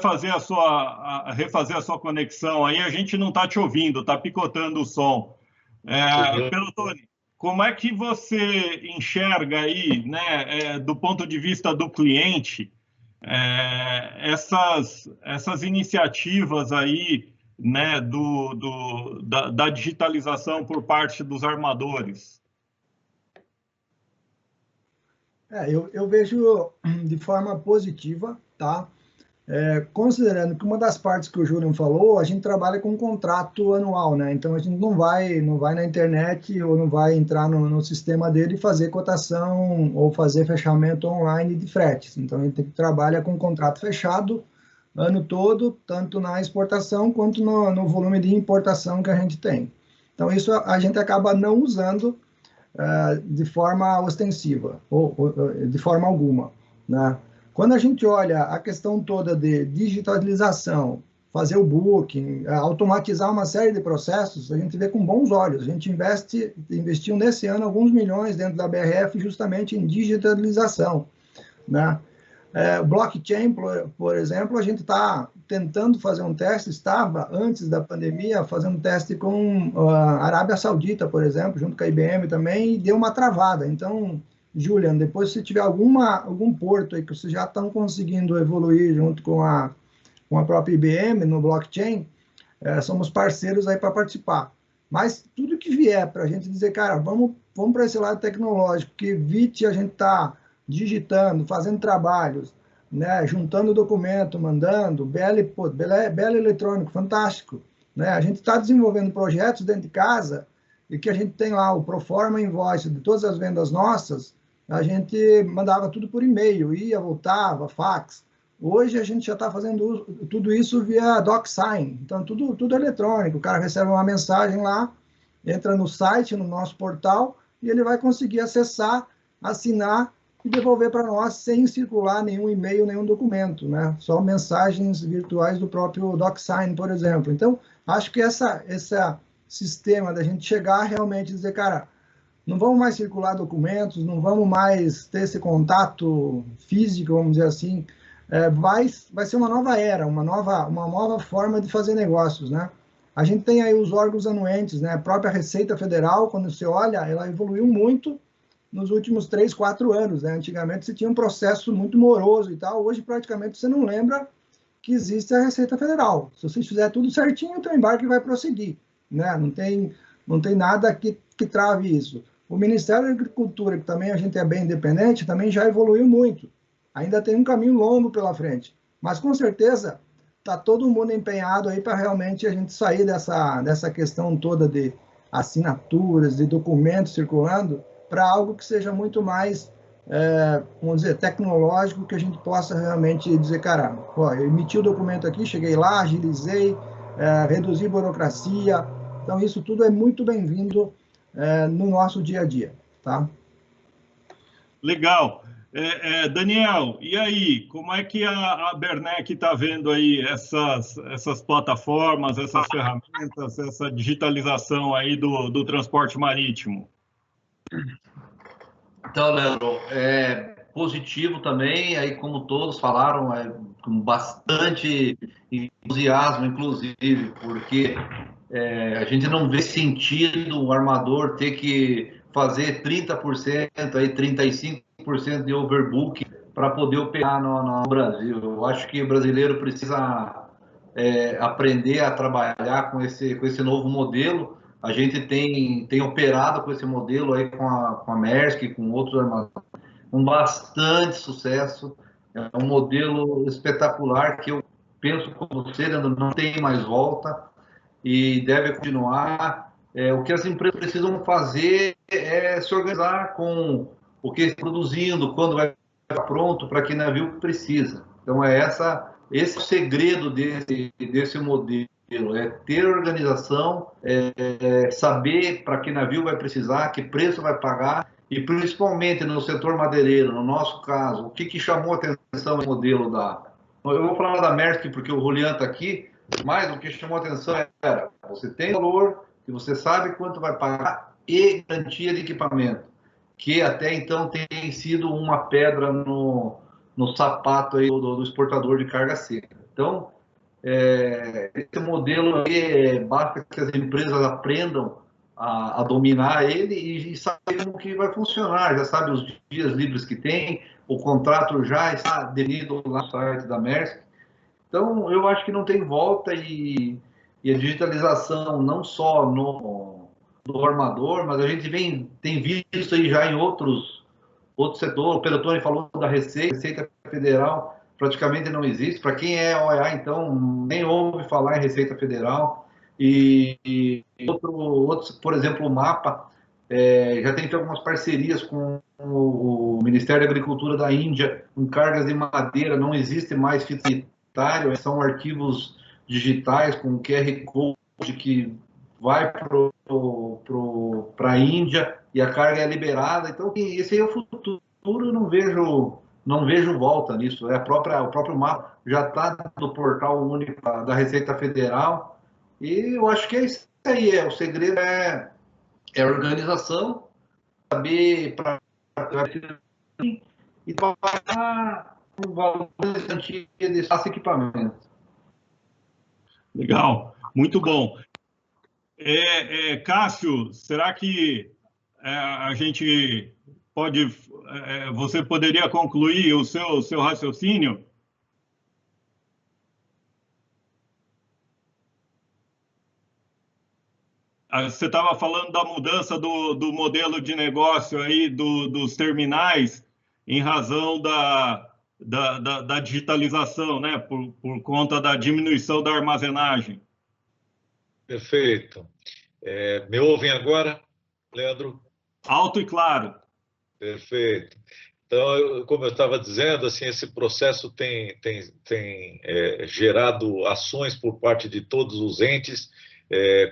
refazer a sua conexão aí, a gente não está te ouvindo, está picotando o som. Perotoni, como é que você enxerga aí, né, do ponto de vista do cliente, essas iniciativas aí, né, da digitalização por parte dos armadores? Eu vejo de forma positiva, tá? Considerando que uma das partes que o Julian falou, a gente trabalha com um contrato anual, né? Então a gente não vai na internet ou não vai entrar no sistema dele e fazer cotação ou fazer fechamento online de fretes. Então a gente trabalha com um contrato fechado ano todo, tanto na exportação quanto no volume de importação que a gente tem. Então isso a gente acaba não usando de forma ostensiva, ou de forma alguma, né? Quando a gente olha a questão toda de digitalização, fazer o booking, automatizar uma série de processos, a gente vê com bons olhos. A gente investiu nesse ano alguns milhões dentro da BRF justamente em digitalização, né? Blockchain, por exemplo, a gente está tentando fazer um teste, estava antes da pandemia fazendo um teste com a Arábia Saudita, por exemplo, junto com a IBM também, e deu uma travada. Então, Julian, depois se tiver algum porto aí que vocês já estão conseguindo evoluir junto com a própria IBM no blockchain, somos parceiros aí para participar. Mas tudo que vier para a gente dizer, cara, vamos para esse lado tecnológico, que evite a gente estar digitando, fazendo trabalhos, né, juntando documento, mandando, BL eletrônico, fantástico, né? A gente está desenvolvendo projetos dentro de casa e que a gente tem lá o Proforma Invoice de todas as vendas nossas, a gente mandava tudo por e-mail, ia, voltava, fax. Hoje a gente já está fazendo tudo isso via DocSign, então tudo eletrônico, o cara recebe uma mensagem lá, entra no site, no nosso portal, e ele vai conseguir acessar, assinar e devolver para nós sem circular nenhum e-mail, nenhum documento, né? Só mensagens virtuais do próprio DocSign, por exemplo. Então, acho que esse sistema da gente chegar realmente e dizer, cara, não vamos mais circular documentos, não vamos mais ter esse contato físico, vamos dizer assim, vai ser uma nova era, uma nova forma de fazer negócios, né? A gente tem aí os órgãos anuentes, né? A própria Receita Federal, quando você olha, ela evoluiu muito nos últimos 3, 4 anos, né? Antigamente você tinha um processo muito moroso e tal, hoje praticamente você não lembra que existe a Receita Federal. Se você fizer tudo certinho, o teu embarque vai prosseguir, né? Não tem nada que trave isso. O Ministério da Agricultura, que também a gente é bem independente, também já evoluiu muito. Ainda tem um caminho longo pela frente, mas com certeza está todo mundo empenhado aí para realmente a gente sair dessa questão toda de assinaturas, de documentos circulando, para algo que seja muito mais, vamos dizer, tecnológico, que a gente possa realmente dizer, cara, eu emiti o documento aqui, cheguei lá, agilizei, reduzi burocracia. Então, isso tudo é muito bem-vindo no nosso dia a dia. tá? Legal. Daniel, e aí, como é que a Bernec está vendo aí essas plataformas, essas ferramentas, essa digitalização aí do transporte marítimo? Então, Leandro, é positivo também, aí como todos falaram, com bastante entusiasmo, inclusive, porque a gente não vê sentido o armador ter que fazer 30%, aí 35% de overbooking para poder operar no Brasil. Eu acho que o brasileiro precisa aprender a trabalhar com esse novo modelo. A gente tem operado com esse modelo aí com a Maersk, com outros armadores, com bastante sucesso. É um modelo espetacular que eu penso como você, não tem mais volta e deve continuar. O que as empresas precisam fazer é se organizar com o que está produzindo, quando vai estar pronto, para que navio precisa. Então, esse é o segredo desse modelo, é ter organização, saber para que navio vai precisar, que preço vai pagar, e principalmente no setor madeireiro, no nosso caso, o que chamou a atenção no modelo Eu vou falar da Maersk porque o Julian está aqui, mas o que chamou a atenção era, você tem valor, que você sabe quanto vai pagar, e garantia de equipamento, que até então tem sido uma pedra no sapato aí do exportador de carga seca. Então, esse modelo aí, basta que as empresas aprendam a dominar ele e saber como que vai funcionar, já sabe os dias livres que tem, o contrato já está definido lá no site da Maersk. Então, eu acho que não tem volta e a digitalização não só no armador, mas a gente tem visto aí já em outros setores. O Pelotoni falou da Receita Federal, praticamente não existe. Para quem é OEA, então, nem ouve falar em Receita Federal. E outros, por exemplo, o MAPA, já tem algumas parcerias com o Ministério da Agricultura da Índia, com cargas de madeira, não existe mais fita sanitária, são arquivos digitais com QR Code que vai para a Índia e a carga é liberada. Então, esse aí é o futuro, eu não vejo volta nisso. O próprio mapa já está no portal único da Receita Federal e eu acho que é isso aí. O segredo é a organização, saber para e pagar um valor de esse equipamento. Legal, muito bom. Cássio, será que a gente pode... você poderia concluir o seu raciocínio? Você estava falando da mudança do modelo de negócio aí dos terminais em razão da digitalização, né? Por conta da diminuição da armazenagem. Perfeito. Me ouvem agora, Leandro? Alto e claro. Perfeito. Então, como eu estava dizendo, assim, esse processo tem gerado ações por parte de todos os entes,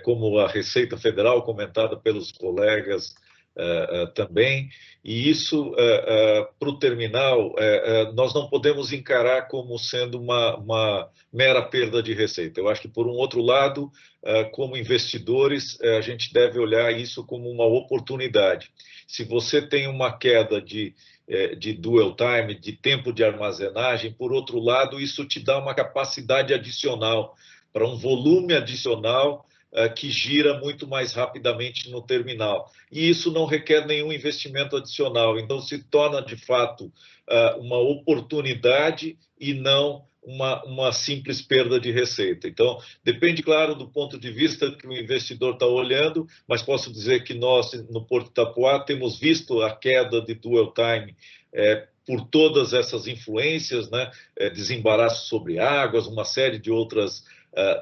como a Receita Federal, comentada pelos colegas também, e isso, para o terminal, nós não podemos encarar como sendo uma mera perda de receita. Eu acho que, por um outro lado, como investidores, a gente deve olhar isso como uma oportunidade. Se você tem uma queda de dwell time, de tempo de armazenagem, por outro lado, isso te dá uma capacidade adicional, para um volume adicional que gira muito mais rapidamente no terminal. E isso não requer nenhum investimento adicional. Então, se torna, de fato, uma oportunidade e não uma simples perda de receita. Então, depende, claro, do ponto de vista que o investidor está olhando, mas posso dizer que nós, no Porto de Itapoá, temos visto a queda de dwell time por todas essas influências, né? Desembaraço sobre águas, uma série de outras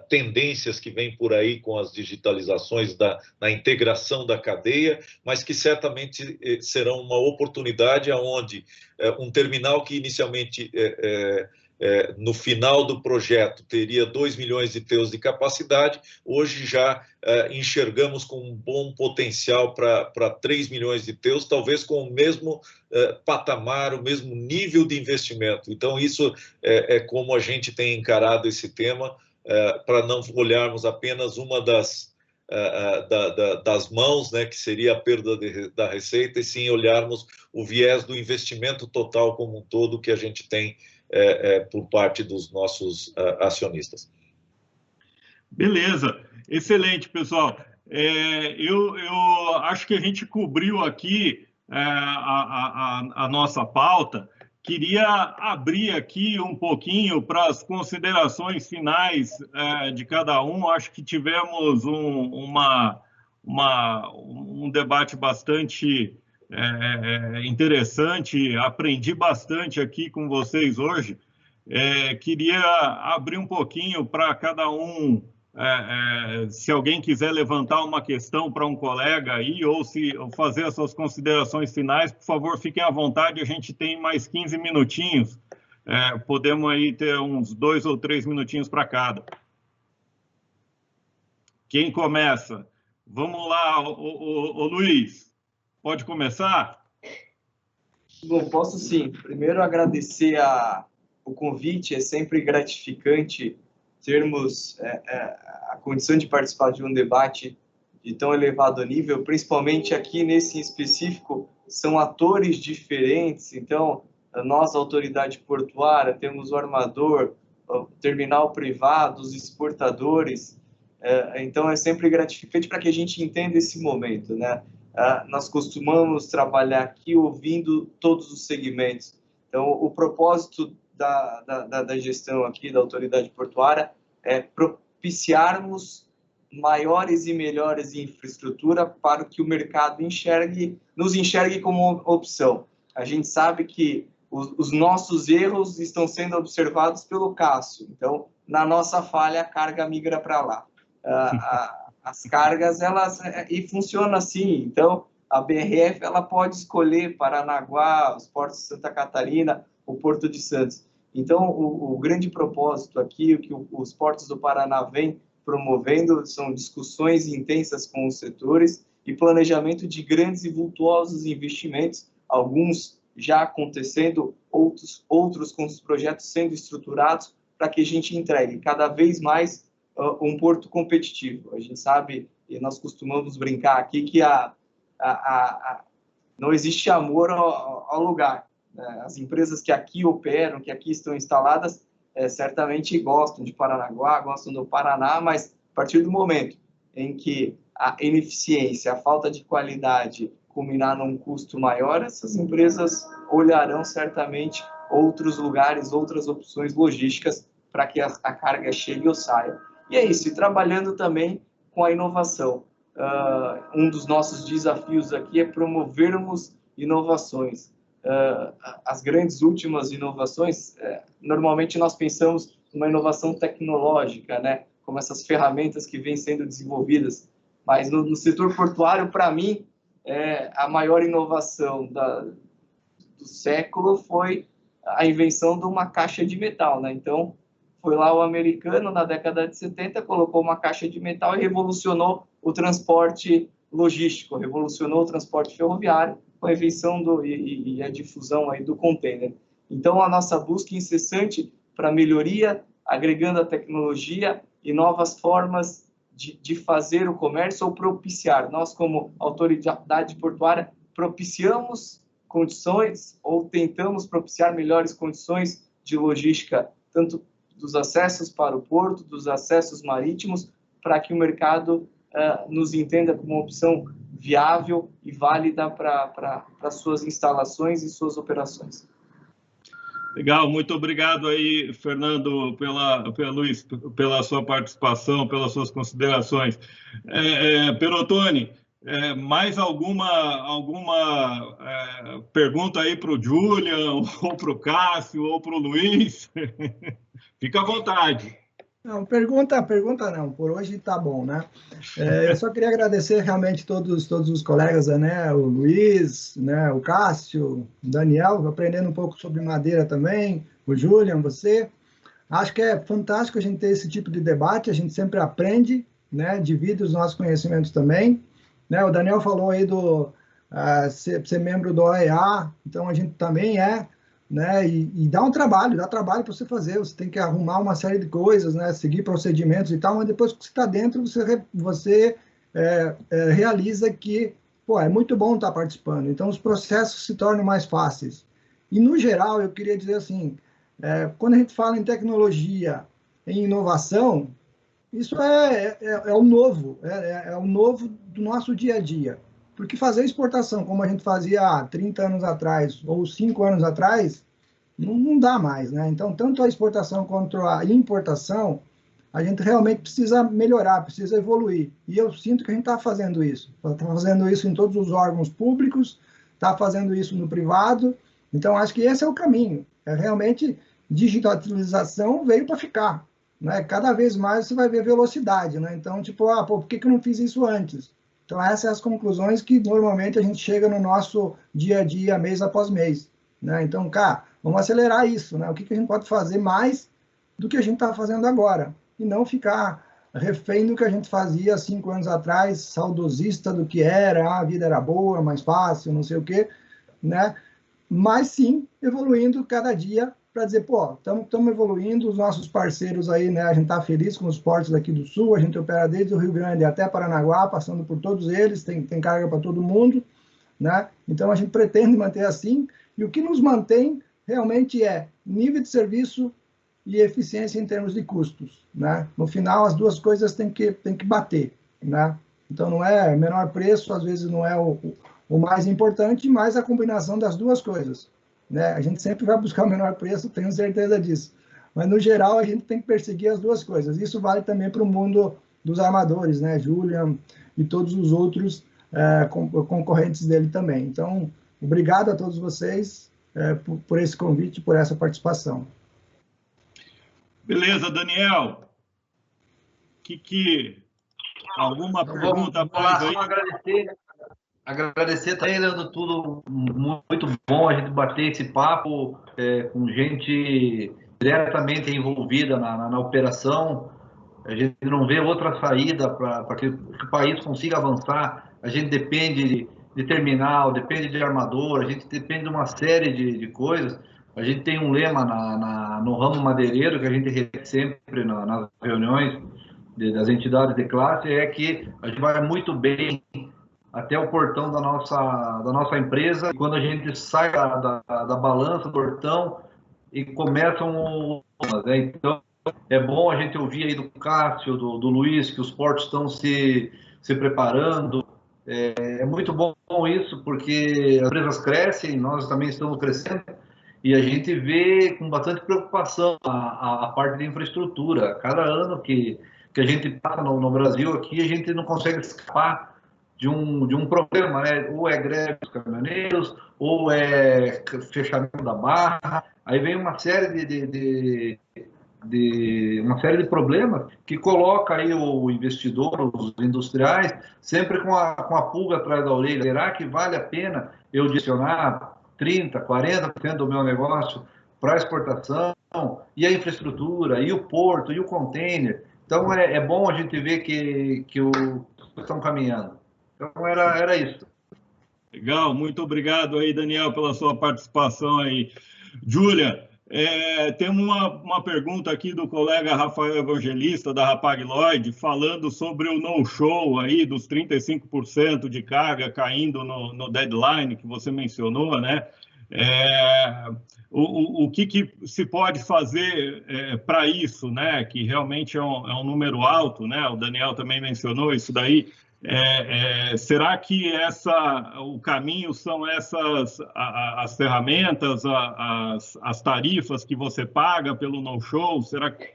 tendências que vêm por aí com as digitalizações na integração da cadeia, mas que certamente serão uma oportunidade onde um terminal que inicialmente no final do projeto teria 2 milhões de TEUs de capacidade, hoje já enxergamos com um bom potencial para 3 milhões de TEUs, talvez com o mesmo patamar, o mesmo nível de investimento. Então, isso é como a gente tem encarado esse tema, para não olharmos apenas uma das mãos, né, que seria a perda da receita, e sim olharmos o viés do investimento total como um todo que a gente tem por parte dos nossos acionistas. Beleza, excelente, pessoal. Eu acho que a gente cobriu aqui a nossa pauta. Queria abrir aqui um pouquinho para as considerações finais de cada um. Acho que tivemos um debate bastante interessante, aprendi bastante aqui com vocês hoje. Queria abrir um pouquinho para cada um, se alguém quiser levantar uma questão para um colega aí, ou fazer as suas considerações finais, por favor, fiquem à vontade, a gente tem mais 15 minutinhos, podemos aí ter uns 2 ou 3 minutinhos para cada. Quem começa? Vamos lá, o Luiz. Pode começar? Bom, posso sim. Primeiro, agradecer o convite. É sempre gratificante termos a condição de participar de um debate de tão elevado nível, principalmente aqui nesse em específico, são atores diferentes. Então, nós, a autoridade portuária, temos o armador, o terminal privado, os exportadores. Então, é sempre gratificante para que a gente entenda esse momento, né? Nós costumamos trabalhar aqui ouvindo todos os segmentos. Então, o propósito da gestão aqui, da autoridade portuária, é propiciarmos maiores e melhores infraestrutura para que o mercado nos enxergue como opção. A gente sabe que os nossos erros estão sendo observados pelo Cássio. Então, na nossa falha, a carga migra para lá. As cargas, e funciona assim. Então, a BRF ela pode escolher Paranaguá, os portos de Santa Catarina, o Porto de Santos. Então, o grande propósito aqui, o que os portos do Paraná vêm promovendo, são discussões intensas com os setores e planejamento de grandes e vultuosos investimentos, alguns já acontecendo, outros com os projetos sendo estruturados para que a gente entregue cada vez mais um porto competitivo. A gente sabe, e nós costumamos brincar aqui, que não existe amor ao lugar. As empresas que aqui operam, que aqui estão instaladas, certamente gostam de Paranaguá, gostam do Paraná, mas a partir do momento em que a ineficiência, a falta de qualidade culminar num custo maior, essas empresas olharão certamente outros lugares, outras opções logísticas para que a carga chegue ou saia. E é isso, e trabalhando também com a inovação. Um dos nossos desafios aqui é promovermos inovações. As grandes últimas inovações, normalmente nós pensamos numa inovação tecnológica, né? Como essas ferramentas que vêm sendo desenvolvidas. Mas no setor portuário, para mim, a maior inovação do século foi a invenção de uma caixa de metal, né? Então, foi lá o americano, na década de 70, colocou uma caixa de metal e revolucionou o transporte logístico, revolucionou o transporte ferroviário com a invenção e a difusão aí do container. Então, a nossa busca incessante para melhoria, agregando a tecnologia e novas formas de fazer o comércio ou propiciar. Nós, como autoridade portuária, propiciamos condições ou tentamos propiciar melhores condições de logística, tanto dos acessos para o porto, dos acessos marítimos, para que o mercado nos entenda como uma opção viável e válida para suas instalações e suas operações. Legal, muito obrigado aí, Fernando, Luiz, pela sua participação, pelas suas considerações. Perotoni, mais alguma pergunta aí para o Julian, ou para o Cássio, ou para o Luiz? Fica à vontade. Não, pergunta não, por hoje está bom, né? Eu só queria agradecer realmente todos os colegas, né? O Luiz, né? O Cássio, o Daniel, aprendendo um pouco sobre madeira também, o Julian, você. Acho que é fantástico a gente ter esse tipo de debate, a gente sempre aprende, né? Divide os nossos conhecimentos também. Né? O Daniel falou aí do ser membro do OEA, então a gente também é, né? E dá trabalho para você fazer, você tem que arrumar uma série de coisas, né? Seguir procedimentos e tal, mas depois que você está dentro, você realiza que, pô, é muito bom estar participando, então os processos se tornam mais fáceis. E, no geral, eu queria dizer assim, quando a gente fala em tecnologia, em inovação, isso é o novo, é o novo do nosso dia a dia. Porque fazer exportação, como a gente fazia há 30 anos atrás ou 5 anos atrás, não dá mais, né? Então, tanto a exportação quanto a importação, a gente realmente precisa melhorar, precisa evoluir. E eu sinto que a gente está fazendo isso. Está fazendo isso em todos os órgãos públicos, está fazendo isso no privado. Então, acho que esse é o caminho. Realmente, digitalização veio para ficar. Né? Cada vez mais você vai ver velocidade. Né? Então, tipo, por que eu não fiz isso antes? Então, essas são as conclusões que normalmente a gente chega no nosso dia a dia, mês após mês. Né? Então, cara, vamos acelerar isso. Né? O que a gente pode fazer mais do que a gente está fazendo agora? E não ficar refém do que a gente fazia 5 anos atrás, saudosista do que era, a vida era boa, mais fácil, não sei o quê. Né? Mas sim, evoluindo cada dia para dizer, pô, estamos evoluindo, os nossos parceiros aí, né, a gente está feliz com os portos aqui do Sul, a gente opera desde o Rio Grande até Paranaguá, passando por todos eles, tem carga para todo mundo, né? Então a gente pretende manter assim, e o que nos mantém realmente é nível de serviço e eficiência em termos de custos, né? No final, as duas coisas têm que bater, né? Então não é menor preço, às vezes não é o mais importante, mas a combinação das duas coisas. Né? A gente sempre vai buscar o menor preço, tenho certeza disso. Mas, no geral, a gente tem que perseguir as duas coisas. Isso vale também para o mundo dos armadores, né? Julian e todos os outros concorrentes dele também. Então, obrigado a todos vocês por esse convite, por essa participação. Beleza, Daniel. Alguma pergunta mais aí? Agradecer também, Leandro, tudo muito bom a gente bater esse papo com gente diretamente envolvida na operação. A gente não vê outra saída para que o país consiga avançar. A gente depende de terminal, depende de armador, a gente depende de uma série de coisas. A gente tem um lema no ramo madeireiro que a gente repete sempre nas reuniões das entidades de classe, é que a gente vai muito bem até o portão da nossa empresa. Quando a gente sai da balança do portão e começam né? Então, é bom a gente ouvir aí do Cássio, do Luiz, que os portos estão se preparando. É muito bom isso, porque as empresas crescem, nós também estamos crescendo, e a gente vê com bastante preocupação a parte de infraestrutura. Cada ano que a gente passa no Brasil aqui, a gente não consegue escapar de um problema, né? Ou é greve dos caminhoneiros, ou é fechamento da barra. Aí vem uma série uma série de problemas que coloca aí o investidor, os industriais, sempre com a pulga atrás da orelha. Será que vale a pena eu direcionar 30%, 40% do meu negócio para exportação? E a infraestrutura, e o porto, e o container? Então é bom a gente ver que estão caminhando. Então, era isso. Legal, muito obrigado aí, Daniel, pela sua participação aí. Júlia, temos uma pergunta aqui do colega Rafael Evangelista, da Hapag Lloyd, falando sobre o no-show aí dos 35% de carga caindo no deadline que você mencionou, né? O que se pode fazer para isso, né? Que realmente é um número alto, né? O Daniel também mencionou isso daí. Será que o caminho são essas as ferramentas, as tarifas que você paga pelo no-show? Será que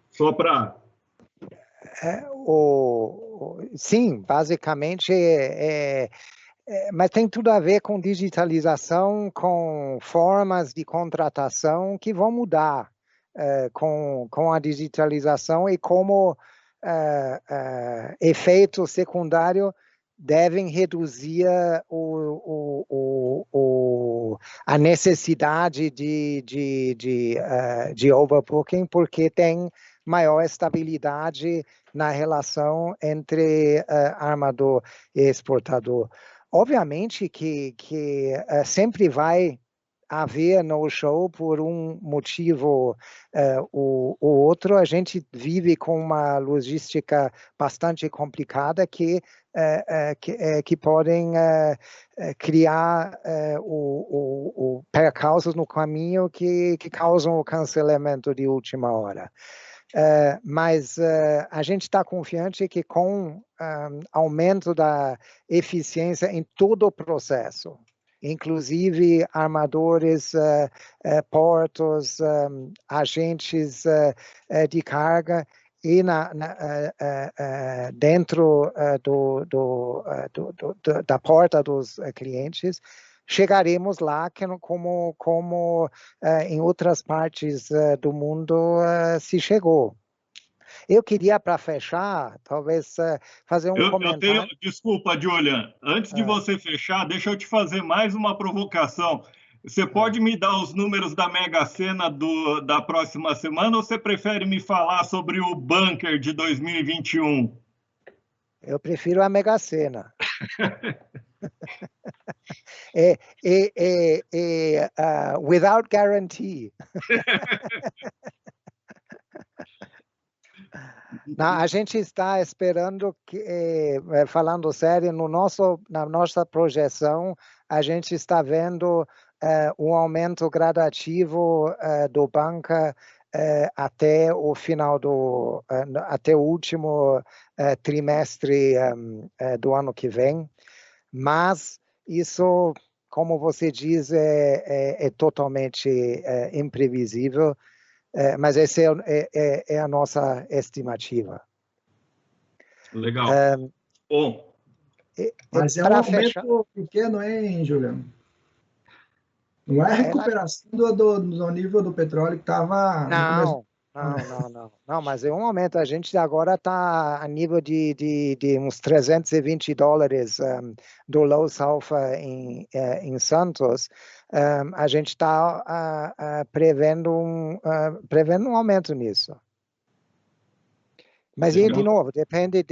só para... Sim, basicamente mas tem tudo a ver com digitalização, com formas de contratação que vão mudar com a digitalização e como efeitos secundários devem reduzir a necessidade de overbooking, porque tem maior estabilidade na relação entre armador e exportador. Obviamente que sempre vai haver no-show por um motivo ou outro. A gente vive com uma logística bastante complicada que podem criar percalços no caminho que causam o cancelamento de última hora. Mas a gente está confiante que com aumento da eficiência em todo o processo, inclusive armadores, portos, agentes de carga e dentro da porta dos clientes, chegaremos lá como em outras partes do mundo se chegou. Eu queria, para fechar, talvez fazer um comentário. Desculpa, Julian, antes de você fechar, deixa eu te fazer mais uma provocação. Você pode me dar os números da Mega Sena da próxima semana ou você prefere me falar sobre o bunker de 2021? Eu prefiro a Mega Sena. Without guarantee. Não, a gente está esperando falando sério, na nossa projeção, a gente está vendo um aumento gradativo do bunker até o final até o último trimestre do ano que vem, mas isso, como você diz, é totalmente imprevisível. Mas essa é a nossa estimativa. Legal. Bom. Mas é um aumento pequeno, hein, Juliano? Não é a recuperação do nível do petróleo que estava... Não, mas é um aumento. A gente agora está a nível de uns $320 do low sulfur em Santos. A gente está prevendo um aumento nisso. Mas, de novo, depende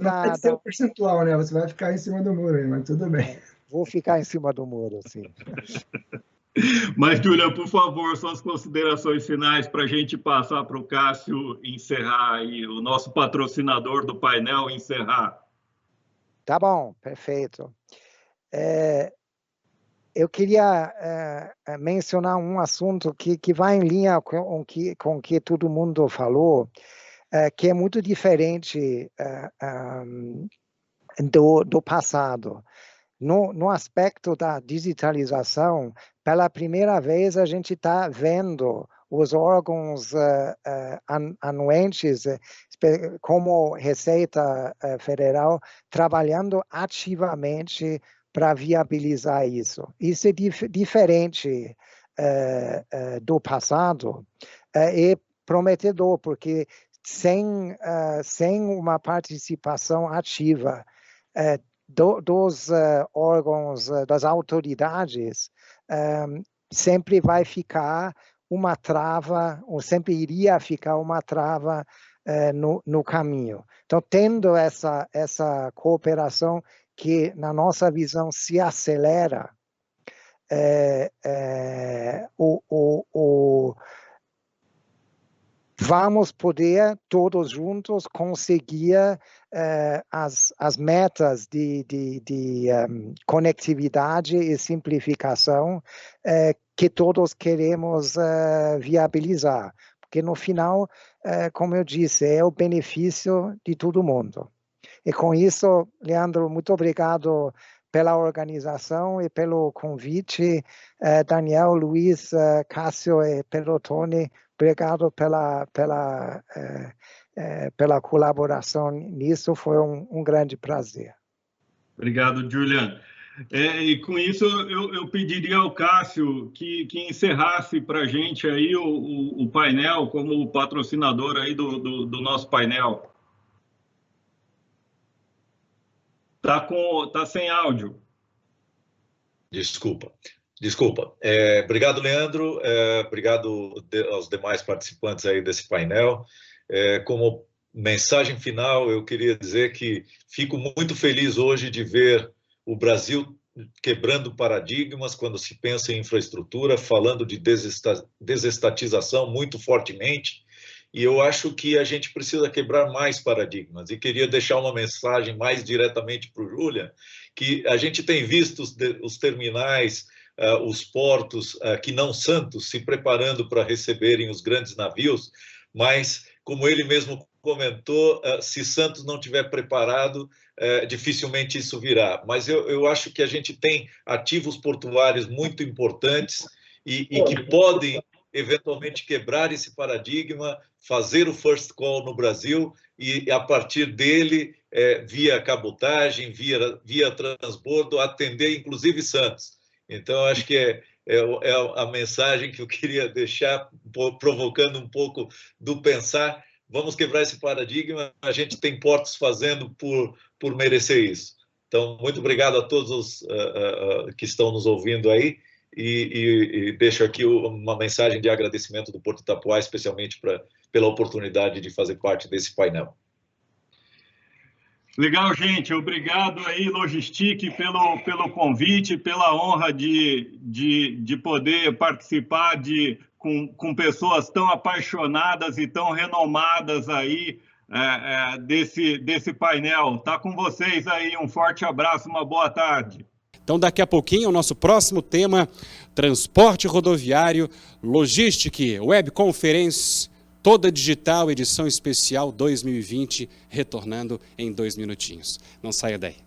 da... Vai ser o percentual, né? Você vai ficar em cima do muro aí, mas tudo bem. Vou ficar em cima do muro, sim. Mas, Julian, por favor, suas considerações finais para a gente passar para o Cássio encerrar e o nosso patrocinador do painel encerrar. Tá bom, perfeito. Eu queria mencionar um assunto que vai em linha com o que todo mundo falou, que é muito diferente do passado. No aspecto da digitalização, pela primeira vez a gente está vendo os órgãos anuentes, como Receita Federal, trabalhando ativamente para viabilizar isso. Isso é diferente do passado e prometedor, porque sem uma participação ativa dos órgãos, das autoridades, sempre vai ficar uma trava, ou sempre iria ficar uma trava no caminho. Então, tendo essa cooperação que, na nossa visão, se acelera, vamos poder, todos juntos, conseguir as metas de conectividade e simplificação que todos queremos viabilizar. Porque, no final, como eu disse, é o benefício de todo mundo. E com isso, Leandro, muito obrigado pela organização e pelo convite. Daniel, Luiz, Cássio e Tony, obrigado pela colaboração nisso, foi um grande prazer. Obrigado, Julian. E com isso eu pediria ao Cássio que encerrasse para a gente aí o painel como patrocinador aí do nosso painel. Tá sem áudio. Desculpa. Desculpa. Obrigado, Leandro. Obrigado aos demais participantes aí desse painel. Como mensagem final, eu queria dizer que fico muito feliz hoje de ver o Brasil quebrando paradigmas quando se pensa em infraestrutura, falando de desestatização muito fortemente. E eu acho que a gente precisa quebrar mais paradigmas. E queria deixar uma mensagem mais diretamente para o Julian, que a gente tem visto os terminais, os portos que não santos se preparando para receberem os grandes navios, mas, como ele mesmo comentou, se Santos não estiver preparado, dificilmente isso virá. Mas eu acho que a gente tem ativos portuários muito importantes e que podem, eventualmente, quebrar esse paradigma, fazer o first call no Brasil e, a partir dele, via cabotagem, via transbordo, atender, inclusive, Santos. Então, acho que é a mensagem que eu queria deixar, provocando um pouco do pensar. Vamos quebrar esse paradigma, a gente tem portos fazendo por merecer isso. Então, muito obrigado a todos os que estão nos ouvindo aí e deixo aqui uma mensagem de agradecimento do Porto Itapuã, especialmente pela oportunidade de fazer parte desse painel. Legal, gente. Obrigado aí, Logistic, pelo convite, pela honra de poder participar com pessoas tão apaixonadas e tão renomadas aí desse painel. Tá com vocês aí. Um forte abraço, uma boa tarde. Então, daqui a pouquinho, o nosso próximo tema, transporte rodoviário, Logistic, Web Conference, toda digital, edição especial 2020, retornando em 2 minutinhos. Não saia daí.